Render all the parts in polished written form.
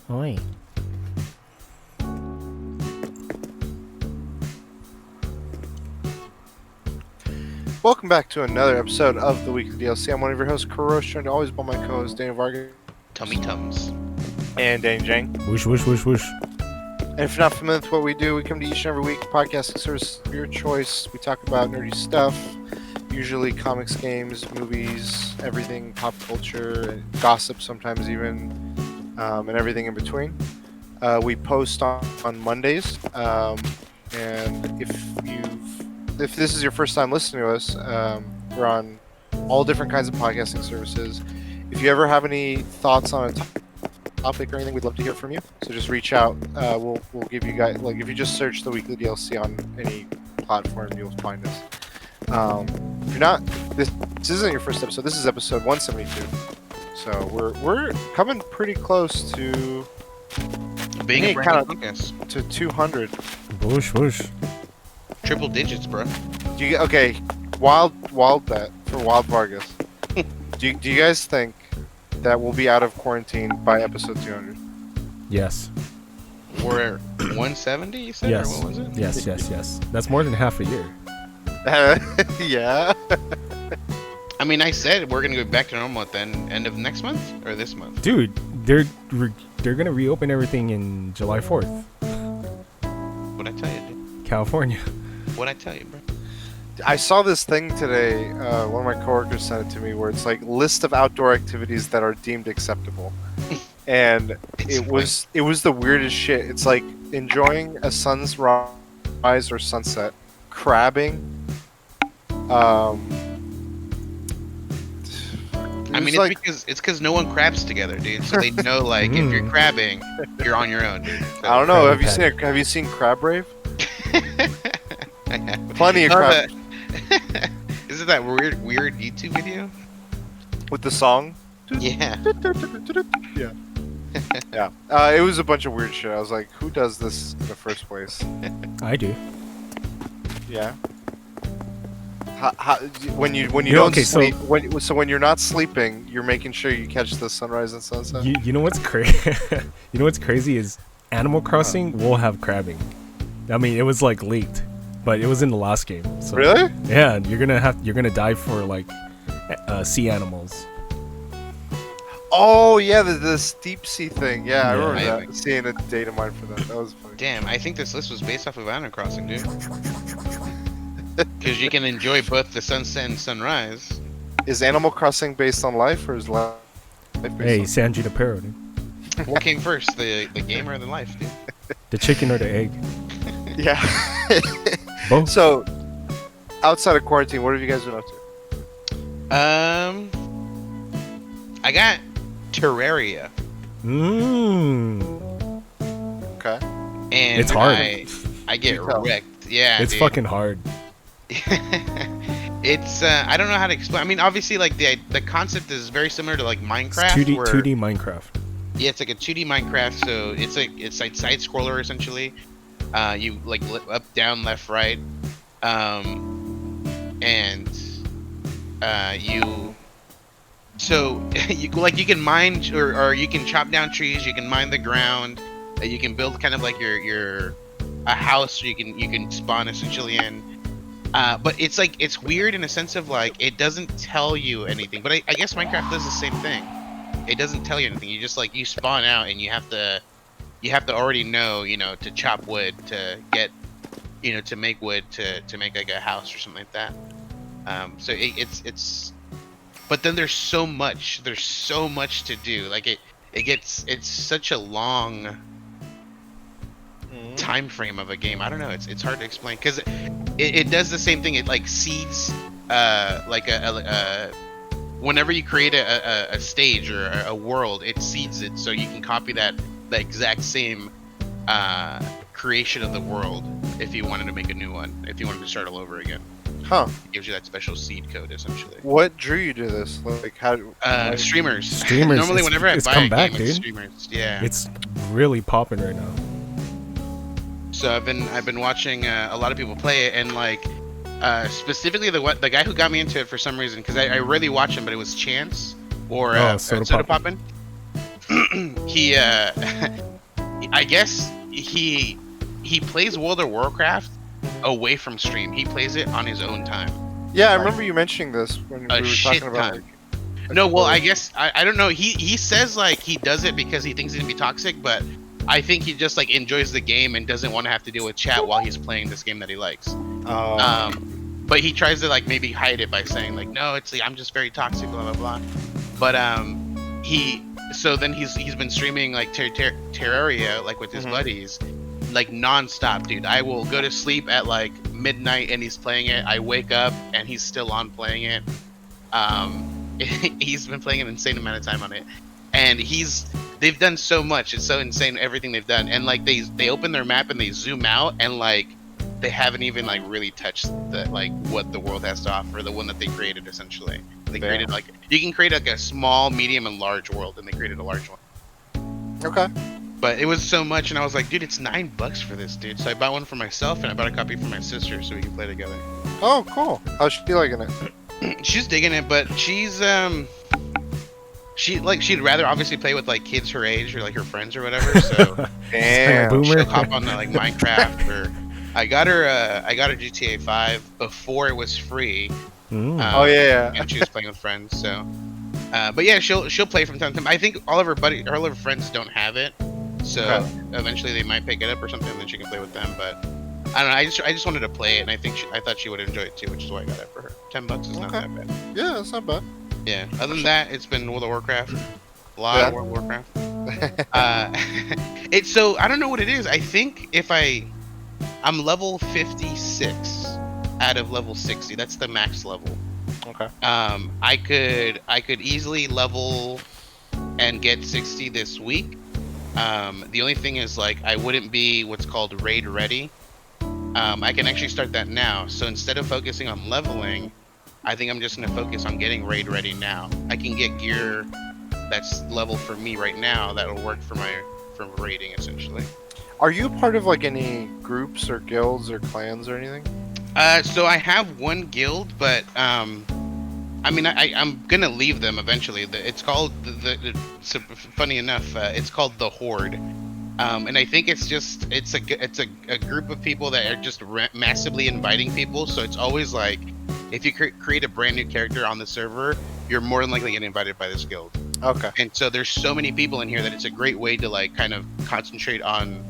Oi. Welcome back to another episode of the Weekly DLC. I'm one of your hosts, Kurosh, joined always by my co-host, Jang and Vargas. Tummy Tums. And Jang. Whoosh, whoosh, whoosh, whoosh. And if you're not familiar with what we do, we come to each and every week, podcasting service of your choice. We talk about nerdy stuff, usually comics, games, movies, everything, pop culture, and gossip sometimes even, and everything in between. We post on Mondays, and if this is your first time listening to us, we're on all different kinds of podcasting services. If you ever have any thoughts on a topic or anything, we'd love to hear from you. So just reach out. We'll give you guys, like, if you just search the Weekly DLC on any platform, you'll find us. If you're not, this isn't your first episode. This is episode 172. So we're coming pretty close to Being a brand new podcast. to 200. Whoosh, whoosh. Triple digits, bro. Okay, wild bet for Wild Vargas. do you guys think that we'll be out of quarantine by episode 200? Yes. We're 170, you said? Yes. Or what was it? Yes. That's more than half a year. Yeah. I mean, I said we're going to go back to normal at the end of next month or this month. Dude, they're gonna reopen everything in July 4th. What'd I tell you, dude? California. What'd I tell you, bro? I saw this thing today. One of my coworkers sent it to me, where it's like list of outdoor activities that are deemed acceptable, and it was the weirdest shit. It's like enjoying a sunrise or sunset, crabbing. I mean, it's because no one crabs together, dude. So they know, like, if you're crabbing, you're on your own, dude. So, I don't know. Crab Have you seen Crab Rave? I have. Plenty of crab Is it that weird YouTube video? with the song. Yeah. Yeah. Yeah. It was a bunch of weird shit. I was like, who does this in the first place? I do. Yeah. When you Yeah, don't okay, so- sleep, when you're not sleeping, you're making sure you catch the sunrise and sunset. You know what's crazy? You know what's crazy is Animal Crossing will have crabbing. I mean, it was like leaked, but it was in the last game. So, Really? Yeah, you're gonna dive for like sea animals. Oh yeah, the deep sea thing. Yeah, I Yeah. remember that. Seeing a data mine for that. That was funny. Damn, I think this list was based off of Animal Crossing, dude. Because you can enjoy both the sunset and sunrise. Is Animal Crossing based on life or is life based Hey, on... San Junipero, dude. What came first, the game or the life, dude? The chicken or the egg? Yeah. Both. So, outside of quarantine, what have you guys been up to? I got Terraria, Okay. and It's hard. I get You tell. wrecked. Yeah, It's dude. fucking hard. It's I don't know how to explain. I mean, obviously, like the concept is very similar to like Minecraft. It's 2D, where, 2D Minecraft. Yeah, it's like a 2D Minecraft. So it's like side scroller essentially. You like up, down, left, right, and you. So you can mine or you can chop down trees. You can mine the ground. You can build kind of like your a house. You can spawn essentially in. But it's weird in a sense of like it doesn't tell you anything. But I guess Minecraft does the same thing. It doesn't tell you anything. You just like you spawn out and you have to already know, to chop wood to get, to make wood to make like a house or something like that. So it's but then there's so much to do. Like it's such a long time frame of a game. I don't know. It's hard to explain because it does the same thing. It like seeds like a whenever you create a stage or a world, it seeds it so you can copy the exact same creation of the world if you wanted to make a new one, if you wanted to start all over again. Huh. It gives you that special seed code essentially. What drew you to this? Like how? Streamers. Streamers, Normally, it's- whenever I it's buy come a back, game, it's dude. streamers. Yeah. It's really popping right now. So I've been watching a lot of people play it, and like specifically the guy who got me into it for some reason, because I rarely watch him, but it was Chance or Soda Soda Poppin'. Poppin'. he I guess he plays World of Warcraft away from stream. He plays it on his own time. Yeah, I remember you mentioning this when we were shit talking about. ton. Like, No, well, I guess I don't know. He says like he does it because he thinks it's gonna be toxic, but I think he just like enjoys the game and doesn't want to have to deal with chat while he's playing this game that he likes. But he tries to like maybe hide it by saying like, no, it's like, I'm just very toxic, blah blah blah. But he's been streaming like Terraria like with his buddies, like non-stop, dude. I will go to sleep at like midnight and he's playing it. I wake up and he's still on playing it. He's been playing an insane amount of time on it, and they've done so much. It's so insane everything they've done, and like they open their map and they zoom out and like they haven't even like really touched the like what the world has to offer, the one that they created essentially. They created like you can create like a small, medium, and large world, and they created a large one. Okay. But it was so much, and I was like, dude, it's $9 for this, dude. So I bought one for myself, and I bought a copy for my sister, so we can play together. Oh, cool. How's she liking it? She's digging it, but she's she'd rather obviously play with like kids her age or like her friends or whatever. So Damn. Boomer. she'll hop on the, like Minecraft or I got her GTA 5 before it was free. Oh yeah. And she was playing with friends. So, but yeah, she'll play from time to time. I think all of her friends don't have it, so eventually they might pick it up or something, and then she can play with them. But I don't know. I just wanted to play it, and I thought she would enjoy it too, which is why I got it for her. $10 is not that bad. Yeah, that's not bad. Yeah. Other than that, it's been World of Warcraft. A lot of World of Warcraft. It's so I don't know what it is. I think if I'm level 56 out of level 60. That's the max level. Okay. I could easily level and get 60 this week. The only thing is like I wouldn't be what's called raid ready. I can actually start that now. So instead of focusing on leveling, I think I'm just gonna focus on getting raid ready now. I can get gear that's level for me right now that'll work for raiding essentially. Are you part of like any groups or guilds or clans or anything? So I have one guild, but I mean I'm gonna leave them eventually. It's called so funny enough, it's called the Horde. And I think it's a group of people that are just massively inviting people. So it's always like, if you create a brand new character on the server, you're more than likely getting invited by this guild. Okay. And so there's so many people in here that it's a great way to like kind of concentrate on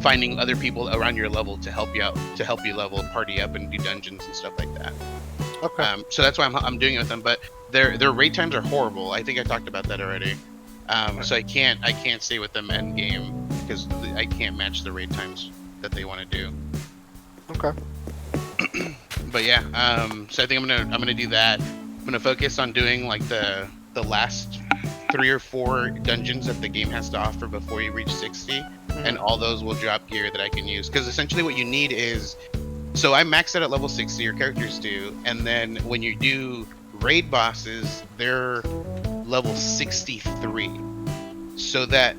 finding other people around your level to help you out, to help you level, party up, and do dungeons and stuff like that. Okay. So that's why I'm doing it with them. But their raid times are horrible. I think I talked about that already. So I can't stay with them end game because I can't match the raid times that they want to do. Okay. But yeah, so I think I'm gonna do that. I'm gonna focus on doing like the last 3 or 4 dungeons that the game has to offer before you reach 60, and all those will drop gear that I can use. Because essentially what you need is, so I maxed out at level 60, your characters do, and then when you do raid bosses, they're level 63. So that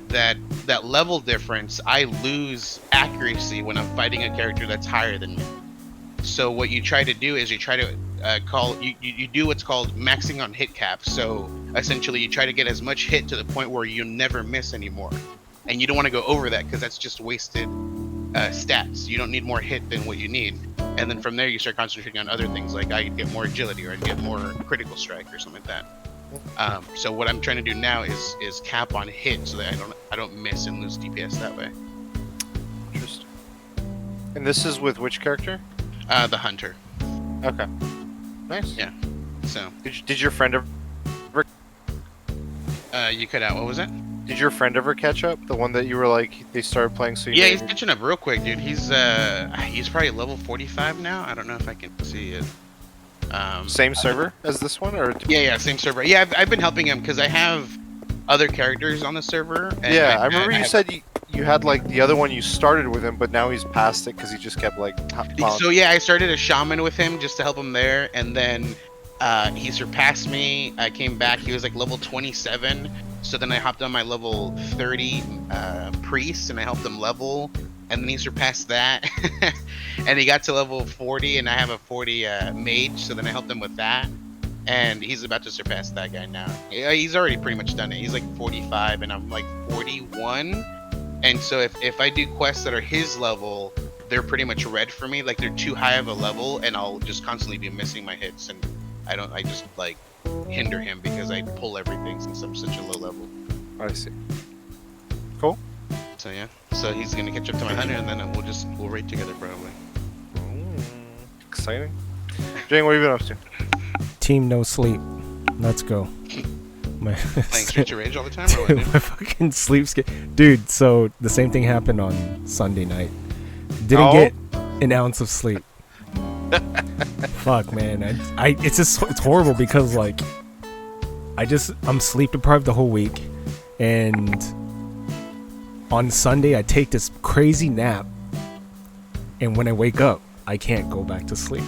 level difference, I lose accuracy when I'm fighting a character that's higher than me. So what you try to do is you try to you do what's called maxing on hit cap. So essentially you try to get as much hit to the point where you never miss anymore, and you don't want to go over that because that's just wasted stats. You don't need more hit than what you need, and then from there you start concentrating on other things, like I'd get more agility or I'd get more critical strike or something like that. So what I'm trying to do now is cap on hit so that I don't miss and lose DPS that way. Interesting. And this is with which character? The hunter. Okay. Nice. Yeah. So Did your friend ever you cut out. What was that? Did your friend ever catch up? The one that you were like they started playing so you Yeah, he's catching up real quick, dude. He's probably level 45 now. I don't know if I can see it. Same server as this one, or Yeah, same server. Yeah, I've been helping him because I have other characters on the server. And yeah, I remember you said you had like the other one you started with him, but now he's past it because he just kept like. So yeah, I started a shaman with him just to help him there, and then he surpassed me. I came back. He was like level 27. So then I hopped on my level 30 priest and I helped him level, and then he surpassed that. And he got to level 40, and I have a 40 mage. So then I helped him with that, and he's about to surpass that guy now. Yeah, he's already pretty much done it. He's like 45, and I'm like 41. And so if I do quests that are his level, they're pretty much red for me. Like they're too high of a level, and I'll just constantly be missing my hits, and I just like hinder him because I pull everything since I'm such a low level. I see. Cool. So yeah, so he's gonna catch up to my 100, and then we'll raid together probably. Exciting. Jang, what have you been up to? Team No Sleep. Let's go. My Playing Streets of Rage all the time, or what, dude? my fucking sleep dude. So the same thing happened on Sunday night. Didn't get an ounce of sleep. Fuck, man. It's horrible because like I'm sleep deprived the whole week, and on Sunday I take this crazy nap, and when I wake up I can't go back to sleep.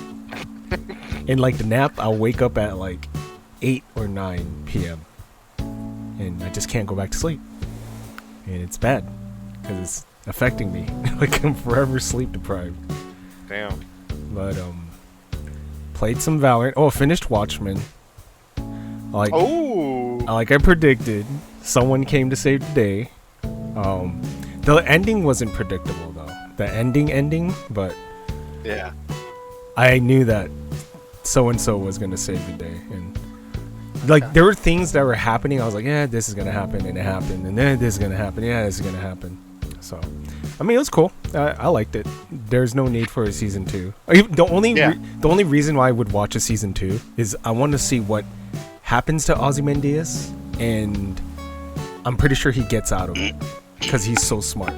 And like the nap, I'll wake up at like 8 or 9 p.m. and I just can't go back to sleep, and it's bad because it's affecting me. Like I'm forever sleep deprived. Damn. But played some Valorant. Oh, finished Watchmen. Like I predicted, someone came to save the day. The ending wasn't predictable though. The ending, but yeah, I knew that so and so was gonna save the day, and like there were things that were happening. I was like, yeah, this is gonna happen, and it happened, and then this is gonna happen. Yeah, this is gonna happen. So, I mean, it was cool. I liked it. There's no need for a season 2. The only reason why I would watch a season 2 is I want to see what happens to Ozymandias, and I'm pretty sure he gets out of it because he's so smart.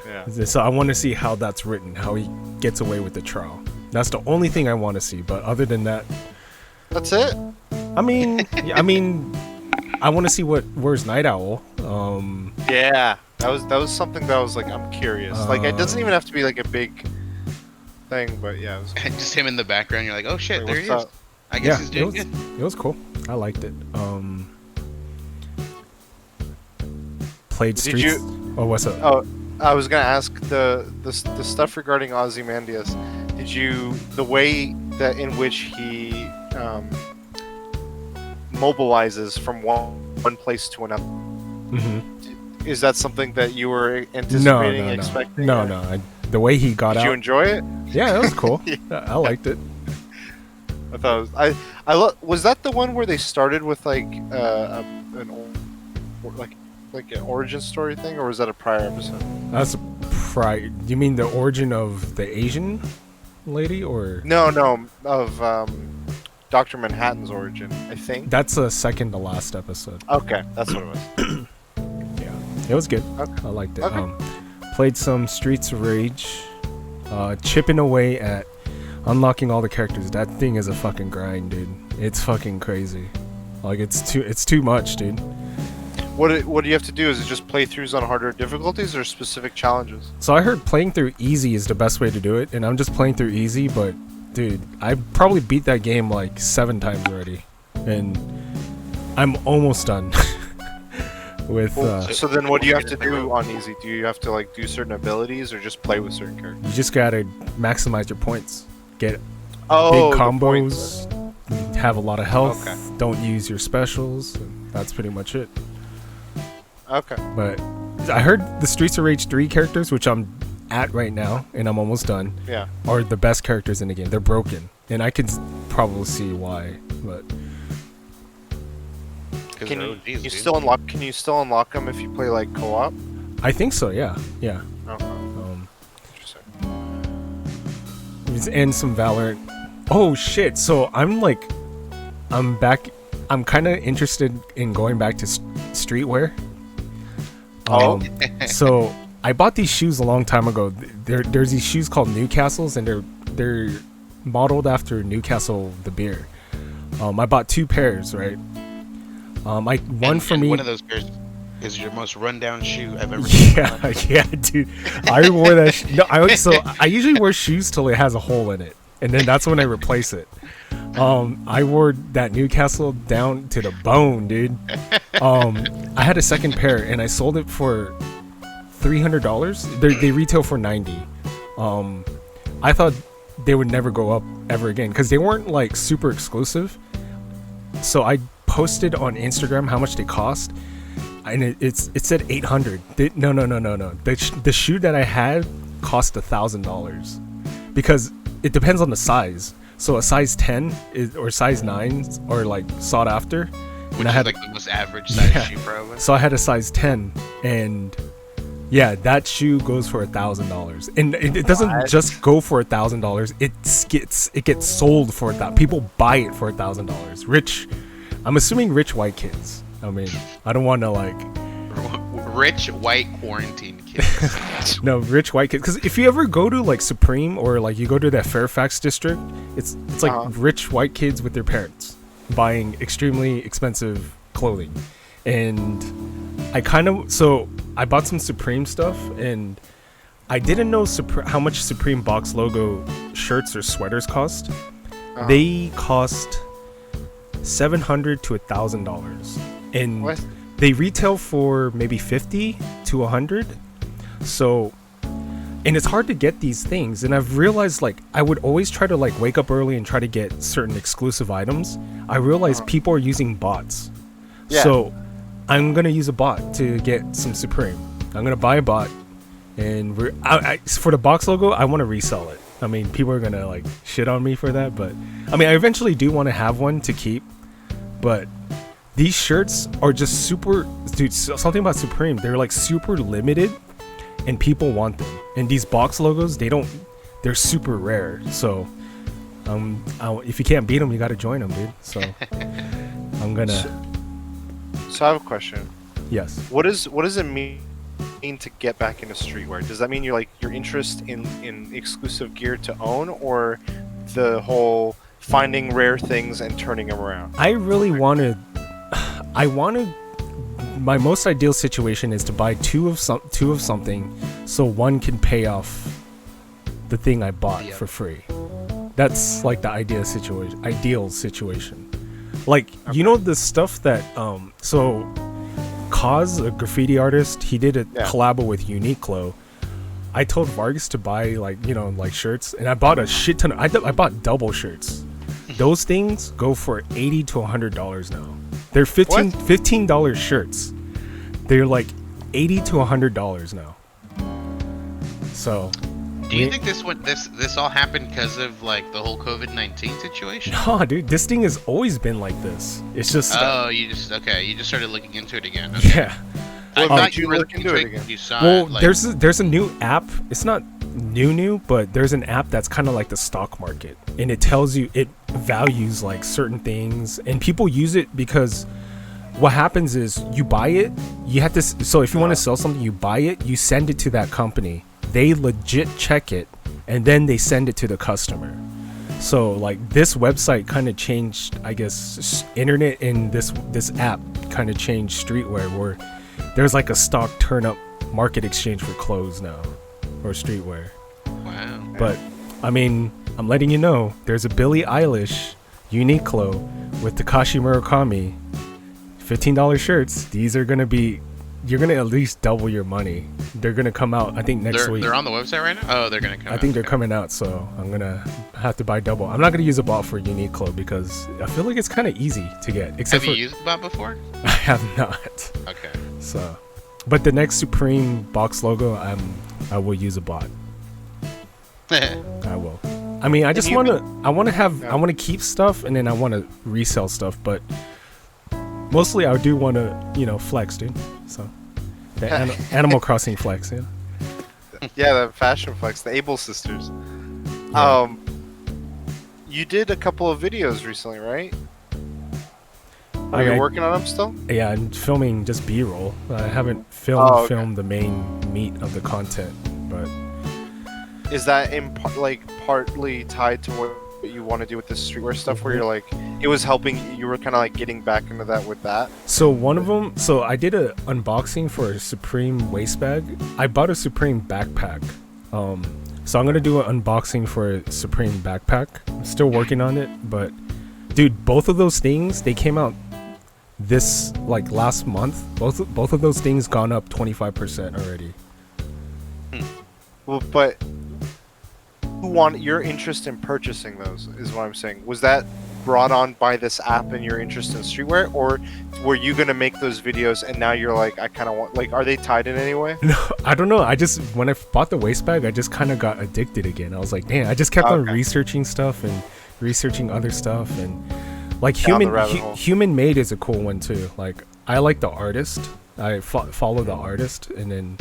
Yeah. So I want to see how that's written, how he gets away with the trial. That's the only thing I want to see. But other than that, that's it. I mean, I want to see where's Night Owl. Yeah. That was something that I was like, I'm curious. Like, it doesn't even have to be like a big thing, but yeah. It was cool. Just him in the background. You're like, oh shit, like, there he is. Up? I guess he's doing good. It was cool. I liked it. Played Streets. Oh, what's up? Oh, I was gonna ask the stuff regarding Ozymandias. Did you the way that in which he mobilizes from one place to another? Mm-hmm. Is that something that you were anticipating, expecting? No. The way he got out. Did you enjoy it? Yeah, it was cool. Yeah. I liked it. I thought it was, was that the one where they started with like an origin story thing, or was that a prior episode? That's a prior. You mean the origin of the Asian lady, or no, of Dr. Manhattan's origin? I think that's a second to last episode. Okay, that's what it was. It was good. Okay. I liked it. Okay. Played some Streets of Rage, chipping away at unlocking all the characters. That thing is a fucking grind, dude. It's fucking crazy. Like it's too much, dude. What do you have to do? Is it just playthroughs on harder difficulties or specific challenges? So I heard playing through easy is the best way to do it, and I'm just playing through easy. But dude, I probably beat that game like 7 times already, and I'm almost done. So then what do you have to do on easy? Do you have to like do certain abilities or just play with certain characters? You just gotta maximize your points. Get big combos, have a lot of health, don't use your specials, and that's pretty much it. Okay. But I heard the Streets of Rage 3 characters, which I'm at right now, and I'm almost done, are the best characters in the game. They're broken, and I can probably see why, but... Can you still unlock them if you play like co-op? I think so. Yeah. Okay. Interesting. And some Valorant. Oh shit! So I'm back. I'm kind of interested in going back to streetwear. So I bought these shoes a long time ago. There's these shoes called Newcastles, and they're modeled after Newcastle the beer. I bought 2 pairs, right? One for me. One of those pairs is your most rundown shoe I've ever seen. Yeah, dude. I wore that. I usually wear shoes till it has a hole in it, and then that's when I replace it. I wore that Newcastle down to the bone, dude. I had a second pair, and I sold it for $300. They retail for $90. I thought they would never go up ever again because they weren't like super exclusive. so I posted on Instagram how much they cost, and it said 800. No. The shoe that I had cost $1,000 because it depends on the size. So a size 10 or size 9 are like sought after. Which and I is had like the most average size shoe, probably. So I had a size 10, and yeah, that shoe goes for $1,000, and it doesn't just go for $1,000. It gets sold for that. People buy it for $1,000. I'm assuming rich white kids. I mean, I don't want to like rich white quarantine kids. no, rich white kids. Because if you ever go to like Supreme or like you go to that Fairfax district, it's like rich white kids with their parents buying extremely expensive clothing, and I bought some Supreme stuff, and I didn't know how much Supreme box logo shirts or sweaters cost. They cost $700 to $1,000, and What? they retail for maybe $50 to $100. So, and it's hard to get these things. And I've realized, like, I would always try to like wake up early and try to get certain exclusive items. I realized people are using bots. Yeah. So I'm gonna use a bot to get some Supreme. I'm gonna buy a bot, and for the box logo, I want to resell it. I mean, people are gonna like shit on me for that, but I mean, I eventually do want to have one to keep. But these shirts are just super, dude. Something about Supreme, they're like super limited, and people want them. And these box logos, they're super rare. So, if you can't beat them, you gotta join them, dude. So, I'm gonna. So I have a question. Yes. What does it mean to get back into streetwear? Does that mean your interest in exclusive gear to own, or the whole finding rare things and turning them around? I really wanted. My most ideal situation is to buy two of something, so one can pay off the thing I bought for free. That's like the ideal situation. Like, you know, the stuff that so Kaz, a graffiti artist, he did a collab with Uniqlo. I told Vargas to buy like shirts, and I bought a shit ton. I bought double shirts. Those things go for $80 to $100 now. They're $15 shirts. They're like $80 to $100 now. So, do you think this all happened because of like the whole COVID-19 situation? No, dude, this thing has always been like this. It's just you just started looking into it again. Okay. Yeah. I thought you you were look into it again. You saw Well, it, like, there's a new app. It's not new, but there's an app that's kind of like the stock market, and it tells you, it values like certain things, and people use it because what happens is you buy it, you have to. So if you want to sell something, you buy it, you send it to that company. They legit check it, and then they send it to the customer. So like this website kind of changed, I guess, internet, and this app kind of changed streetwear, where there's like a stock turn up market exchange for clothes now, or streetwear. Wow. But I mean, I'm letting you know, there's a Billie Eilish Uniqlo with Takashi Murakami $15 shirts. These are gonna be, you're gonna at least double your money. They're gonna come out, I think, next week. They're on the website right now? Oh, they're gonna come out. I think they're coming out, so I'm gonna have to buy double. I'm not gonna use a bot for Uniqlo because I feel like it's kind of easy to get. Have you used the bot before? I have not. Okay. So, but the next Supreme box logo, I will use a bot. I will. I mean, I just want to keep stuff, and then I want to resell stuff, but mostly I do want to, flex, dude. So, the Animal Crossing flex, yeah. Yeah, the fashion flex, the Able sisters. Yeah. You did a couple of videos recently, right? Are Okay. you working on them still? Yeah, I'm filming just B-roll. I haven't filmed the main meat of the content, but Is that partly tied to what you want to do with this streetwear stuff, where you're like, it was helping, you were kind of like getting back into that with that? so one of them, so I did a unboxing for a Supreme waist bag. I bought a Supreme backpack. So I'm gonna do an unboxing for a Supreme backpack. I'm still working on it, but dude, both of those things, they came out this like last month. Both of those things gone up 25% already. Well, but your interest in purchasing those is what I'm saying. Was that brought on by this app and your interest in streetwear, or were you gonna make those videos and now you're like, I kind of want, like, are they tied in any way? No, I don't know. I just, when I bought the waist bag, I just kind of got addicted again. I was like, man, I just kept on researching stuff and researching other stuff, and like human made is a cool one too. Like, I like the artist. I follow the artist, and then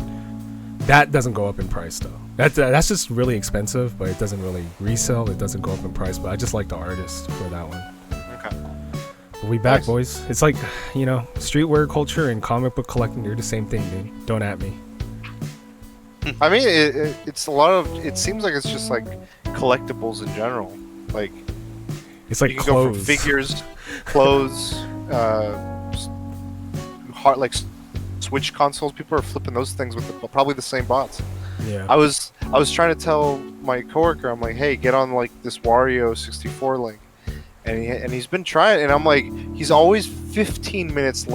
that doesn't go up in price though. That's just really expensive, but it doesn't really resell. It doesn't go up in price, but I just like the artist for that one. Okay. But we back, boys. It's like, you know, streetwear culture and comic book collecting, they're the same thing, dude. Don't at me. I mean, it's a lot of. It seems like it's just like collectibles in general. Like, it's like you can clothes. go from figures, clothes, hard, like Switch consoles. People are flipping those things with probably the same bots. Yeah. I was trying to tell my coworker, I'm like, hey, get on like this Wario 64 link, and he's been trying, and I'm like, he's always 15 minutes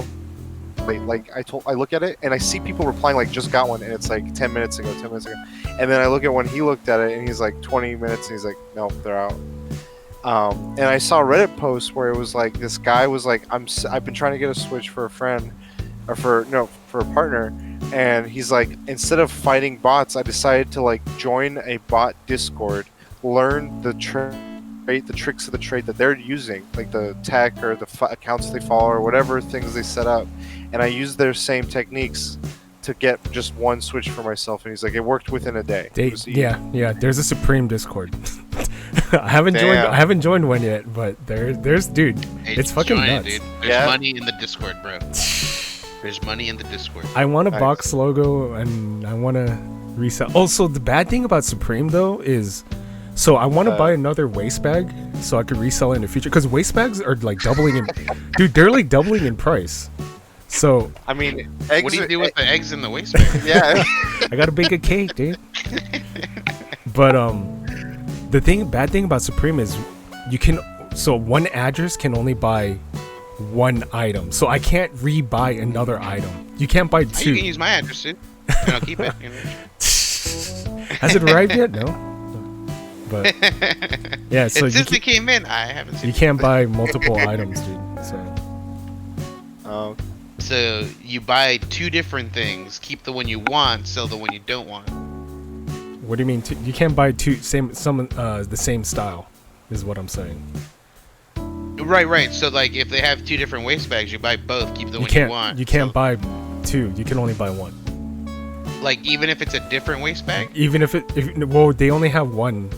late. Like I look at it and I see people replying like, just got one, and it's like 10 minutes ago, and then I look at when he looked at it and he's like 20 minutes, and he's like, nope, they're out. And I saw a Reddit post where it was like, this guy was like, I've been trying to get a Switch for a friend, or for a partner, and he's like, instead of fighting bots, I decided to like join a bot Discord, learn the tricks of the trade that they're using, like the tech or the accounts they follow or whatever things they set up, and I used their same techniques to get just one Switch for myself. And he's like, it worked within a day. Yeah. There's a Supreme Discord. I haven't joined one yet, but there's dude. Hey, it's fucking nuts. Dude. There's money in the Discord, bro. There's money in the Discord. I want a box logo, and I want to resell. Also, the bad thing about Supreme though is, so I want to buy another waist bag so I could resell it in the future, because waist bags are like doubling in, dude. They're like doubling in price. So I mean, what do you do with the eggs in the waist bag? Yeah, I gotta bake a cake, dude. But the bad thing about Supreme is one address can only buy one item, so I can't re-buy another item. You can't buy two. You can use my address, dude, and I'll keep it. Has it arrived yet? No. But yeah, so since it came in, I haven't seen. You can't buy multiple items, dude. So you buy two different things, keep the one you want, sell the one you don't want. What do you mean? You can't buy the same style, is what I'm saying. Right. So like, if they have two different waist bags, you buy both, keep the one you want. You can't buy two. You can only buy one. Like, even if it's a different waist bag? Even if they only have one.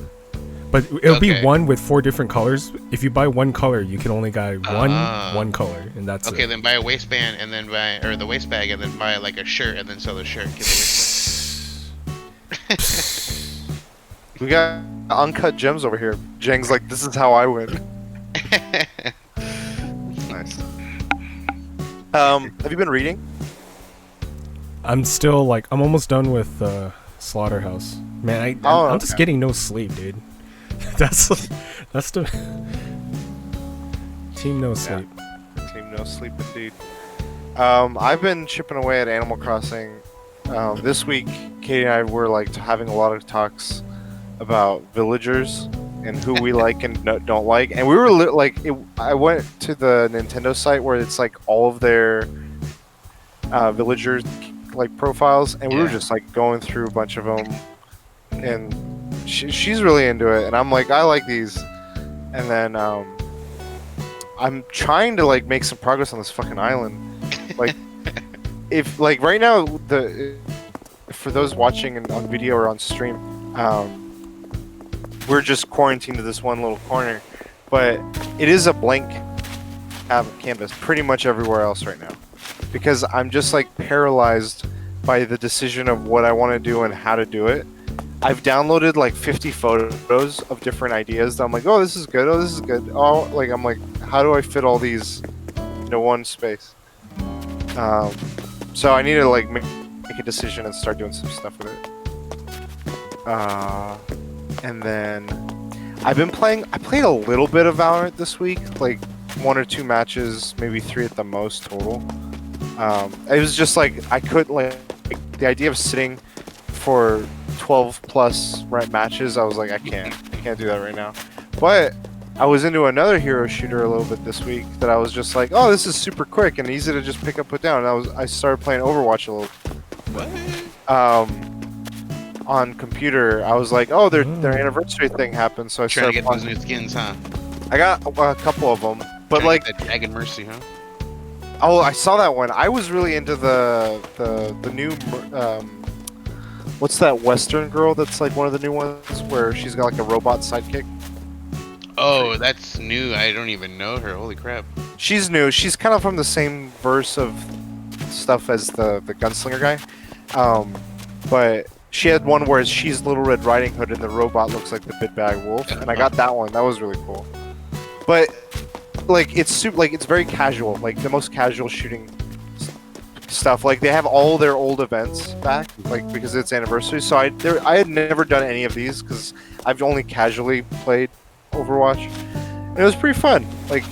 But it'll be one with 4 different colors. If you buy one color, you can only buy one color, and that's it. Okay, then buy a waistband, and then the waist bag, and then buy like a shirt, and then sell the shirt. We got uncut gems over here. Jang's like, this is how I win. Nice. Have you been reading? I'm still like, I'm almost done with Slaughterhouse. Man, I'm just getting no sleep, dude. That's the team no sleep. Yeah. Team no sleep indeed. I've been chipping away at Animal Crossing. This week, Katie and I were like having a lot of talks about villagers and who we like and don't like, and we were I went to the Nintendo site where it's like all of their villagers like profiles, and we were just like going through a bunch of them, and she's really into it, and I'm like, I like these, and then I'm trying to like make some progress on this fucking island. Like, if like right now, for those watching on video or on stream, we're just quarantined to this one little corner, but it is a blank canvas pretty much everywhere else right now, because I'm just like paralyzed by the decision of what I want to do and how to do it. I've downloaded like 50 photos of different ideas that I'm like, oh, this is good. Oh, this is good. Oh, like, I'm like, how do I fit all these into one space? So I need to like make a decision and start doing some stuff with it. And then I played a little bit of Valorant this week, like 1 or 2 matches, maybe 3 at the most total. It was just like, I could like the idea of sitting for 12 plus matches, I was like, I can't do that right now. But I was into another hero shooter a little bit this week that I was just like, oh, this is super quick and easy to just pick up, put down. And I started playing Overwatch a little. What? On computer, I was like, oh, their anniversary thing happened, so I Trying to started get those playing. new skins, huh? I got a couple of them, but Trying like, to get that Dragon Mercy, huh? oh, I saw that one. I was really into the new what's that Western girl that's like one of the new ones where she's got like a robot sidekick. Oh, that's new. I don't even know her. Holy crap. She's new. She's kind of from the same verse of stuff as the gunslinger guy, but she had one where she's Little Red Riding Hood and the robot looks like the Big Bad Wolf, and I got that one. That was really cool. But like it's super, like it's very casual, like the most casual shooting stuff. Like they have all their old events back, like because it's anniversary. So I had never done any of these because I've only casually played Overwatch, and it was pretty fun. Like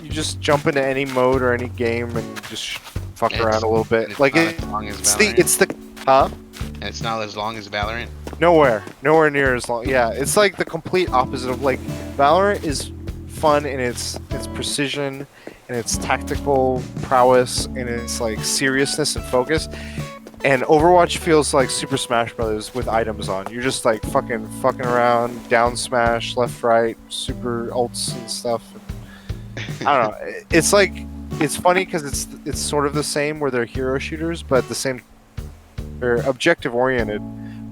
you just jump into any mode or any game and just fuck around a little bit. Like it's the huh? And it's not as long as Valorant. Nowhere near as long. Yeah, it's like the complete opposite of like Valorant is fun in its precision and its tactical prowess and its like seriousness and focus. And Overwatch feels like Super Smash Brothers with items on. You're just like fucking around, down smash, left, right, super ults and stuff. I don't know. It's like it's funny because it's sort of the same where they're hero shooters, but at the same they're objective oriented,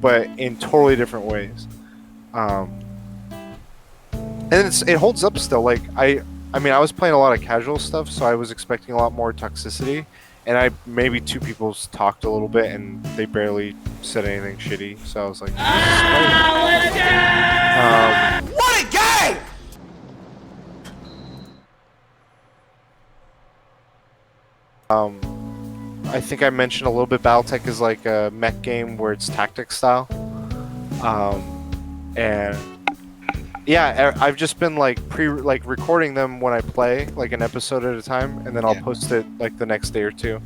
but in totally different ways. And it holds up still. Like I mean, I was playing a lot of casual stuff, so I was expecting a lot more toxicity. And maybe two people talked a little bit, and they barely said anything shitty. So I was like, What a game! I think I mentioned a little bit. BattleTech is like a mech game where it's tactics style, and yeah, I've just been like recording them when I play, like an episode at a time, and then I'll post it like the next day or two.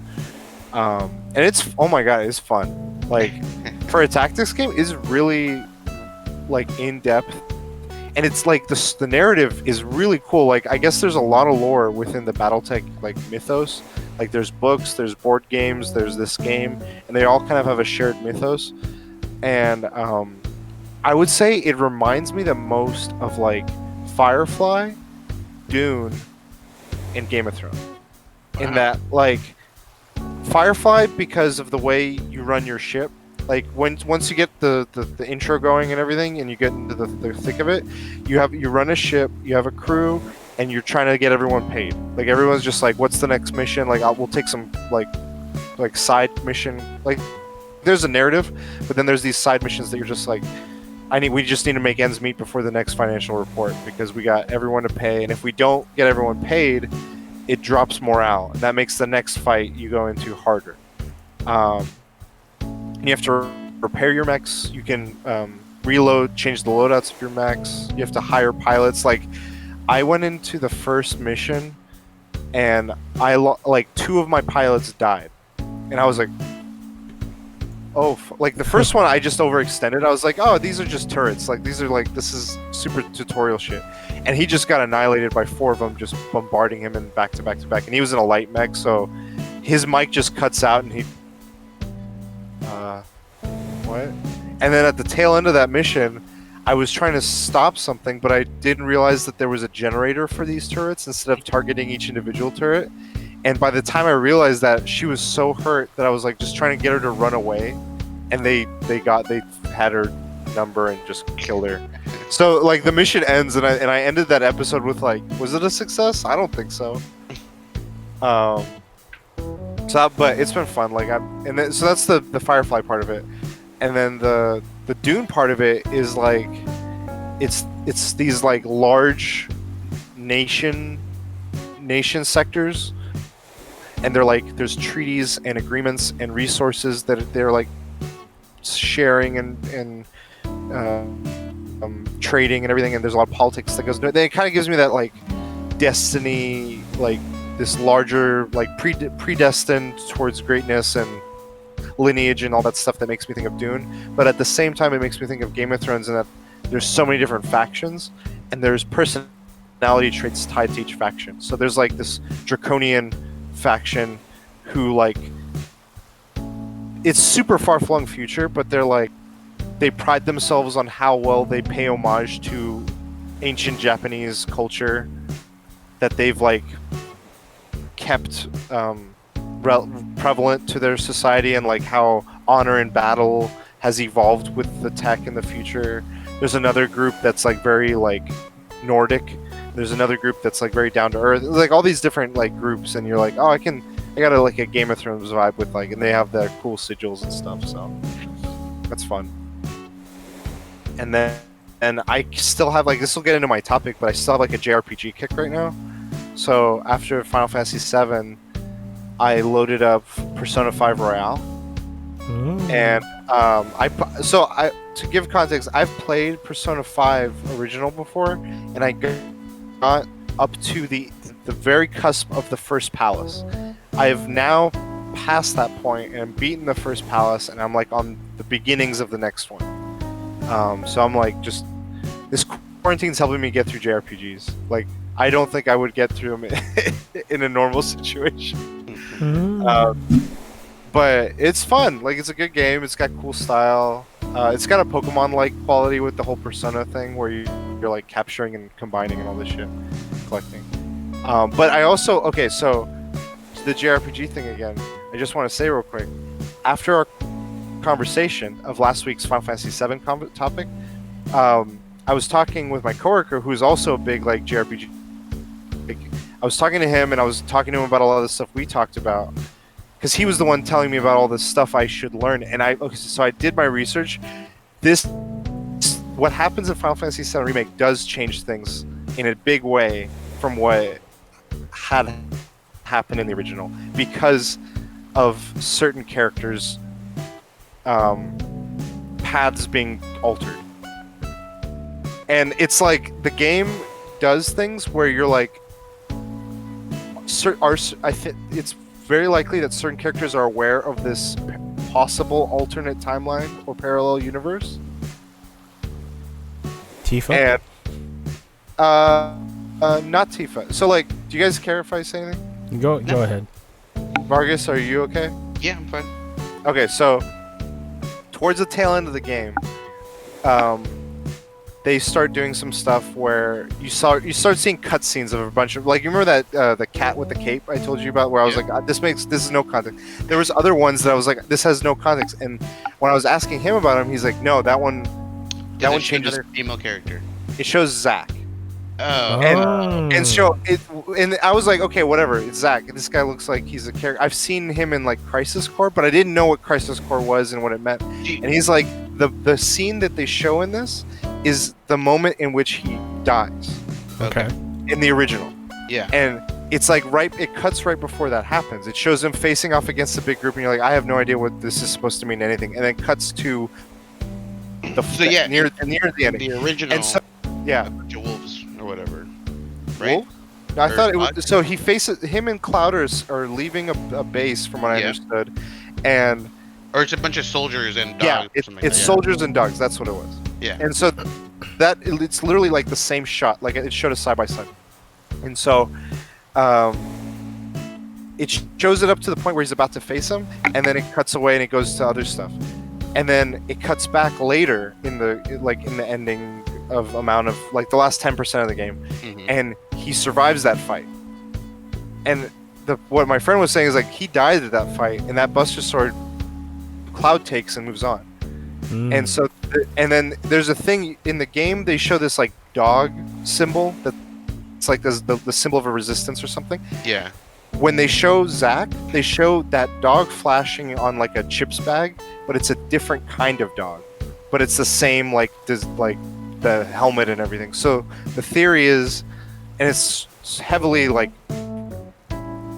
And it's, oh my god, it's fun. Like for a tactics game, it's really like in depth, and it's like the narrative is really cool. Like I guess there's a lot of lore within the BattleTech like mythos. Like there's books, there's board games, there's this game, and they all kind of have a shared mythos. And I would say it reminds me the most of like Firefly, Dune, and Game of Thrones. In that, like, Firefly, because of the way you run your ship, like once you get the intro going and everything, and you get into the thick of it, you run a ship, you have a crew, and you're trying to get everyone paid. Like everyone's just like, what's the next mission? Like we'll take some like side mission. Like there's a narrative, but then there's these side missions that you're just like, we just need to make ends meet before the next financial report because we got everyone to pay, and if we don't get everyone paid, it drops morale, and that makes the next fight you go into harder. And you have to repair your mechs. You can reload, change the loadouts of your mechs. You have to hire pilots. Like I went into the first mission, and like two of my pilots died, and I was like, oh, like the first one I just overextended. I was like, oh, these are just turrets. Like these are like, this is super tutorial shit. And he just got annihilated by four of them just bombarding him and back to back to back. And he was in a light mech, so his mic just cuts out and he what? And then at the tail end of that mission, I was trying to stop something, but I didn't realize that there was a generator for these turrets instead of targeting each individual turret. And by the time I realized that, she was so hurt that I was like just trying to get her to run away, and they had her number and just killed her. So like the mission ends, and I ended that episode with like, was it a success? I don't think so. But it's been fun. Like so that's the Firefly part of it, and then the Dune part of it is like, it's these like large nation sectors. And they're like, there's treaties and agreements and resources that they're like sharing and trading and everything. And there's a lot of politics that goes into it. It kind of gives me that like Destiny, like this larger, like predestined towards greatness and lineage and all that stuff that makes me think of Dune. But at the same time, it makes me think of Game of Thrones, and that there's so many different factions, and there's personality traits tied to each faction. So there's like this draconian faction who like it's super far-flung future, but they're like they pride themselves on how well they pay homage to ancient Japanese culture that they've like kept prevalent to their society, and like how honor in battle has evolved with the tech in the future. There's another group that's like very like Nordic. There's another group that's like very down to earth. Like all these different like groups, and you're like, oh, I got a like a Game of Thrones vibe with like, and they have their cool sigils and stuff. So that's fun. And then, and I still have like, this will get into my topic, but I still have like a JRPG kick right now. So after Final Fantasy VII, I loaded up Persona 5 Royale. And to give context, I've played Persona 5 original before, and I got up to the very cusp of the first palace. I have now passed that point and beaten the first palace, and I'm like on the beginnings of the next one. So I'm like, just this quarantine's helping me get through JRPGs. Like, I don't think I would get through them in a normal situation. But it's fun. Like, it's a good game. It's got cool style. It's got a Pokemon-like quality with the whole Persona thing, where you're like capturing and combining and all this shit, collecting. But I also so the JRPG thing again. I just want to say real quick, after our conversation of last week's Final Fantasy VII topic, I was talking with my coworker who's also a big like JRPG. I was talking to him, and I was talking to him about a lot of the stuff we talked about, because he was the one telling me about all the stuff I should learn. And so I did my research. What happens in Final Fantasy VII Remake does change things in a big way from what had happened in the original, because of certain characters' paths being altered. And it's like the game does things where you're like, I think it's very likely that certain characters are aware of this possible alternate timeline or parallel universe. Tifa? And not Tifa. So like, do you guys care if I say anything? Go ahead. Vargas, are you okay? Yeah, I'm fine. Okay, so towards the tail end of the game, they start doing some stuff where you start seeing cutscenes of a bunch of, like, you remember that the cat with the cape I told you about, where I was like, this is no context. There was other ones that I was like, this has no context. And when I was asking him about him, he's like, no, that one changes. Another female character. It shows Zack. Oh. And I was like, okay, whatever, it's Zack. This guy looks like he's a character. I've seen him in like Crisis Core, but I didn't know what Crisis Core was and what it meant. And he's like, the scene that they show in this is the moment in which he dies. Okay. In the original. Yeah. And it's like it cuts right before that happens. It shows him facing off against the big group, and you're like, I have no idea what this is supposed to mean anything. And then cuts to near the end. The original. And so, yeah. A bunch of wolves or whatever. Right? Wolf? No, I thought it was. So he faces him and Cloud are leaving a base, from what I understood, and. Or it's a bunch of soldiers and dogs. Yeah, or something it's soldiers and dogs. That's what it was. Yeah. And so it's literally like the same shot. Like it showed us side by side. And so it shows it up to the point where he's about to face him, and then it cuts away and it goes to other stuff. And then it cuts back later in the ending of amount of like the last 10% of the game, and he survives that fight. And what my friend was saying is like he died at that fight, and that Buster Sword Cloud takes and moves on. And so and then there's a thing in the game, they show this like dog symbol that it's like the symbol of a resistance or something. Yeah. When they show Zack, they show that dog flashing on like a chips bag, but it's a different kind of dog, but it's the same like the helmet and everything. So the theory is, and it's heavily like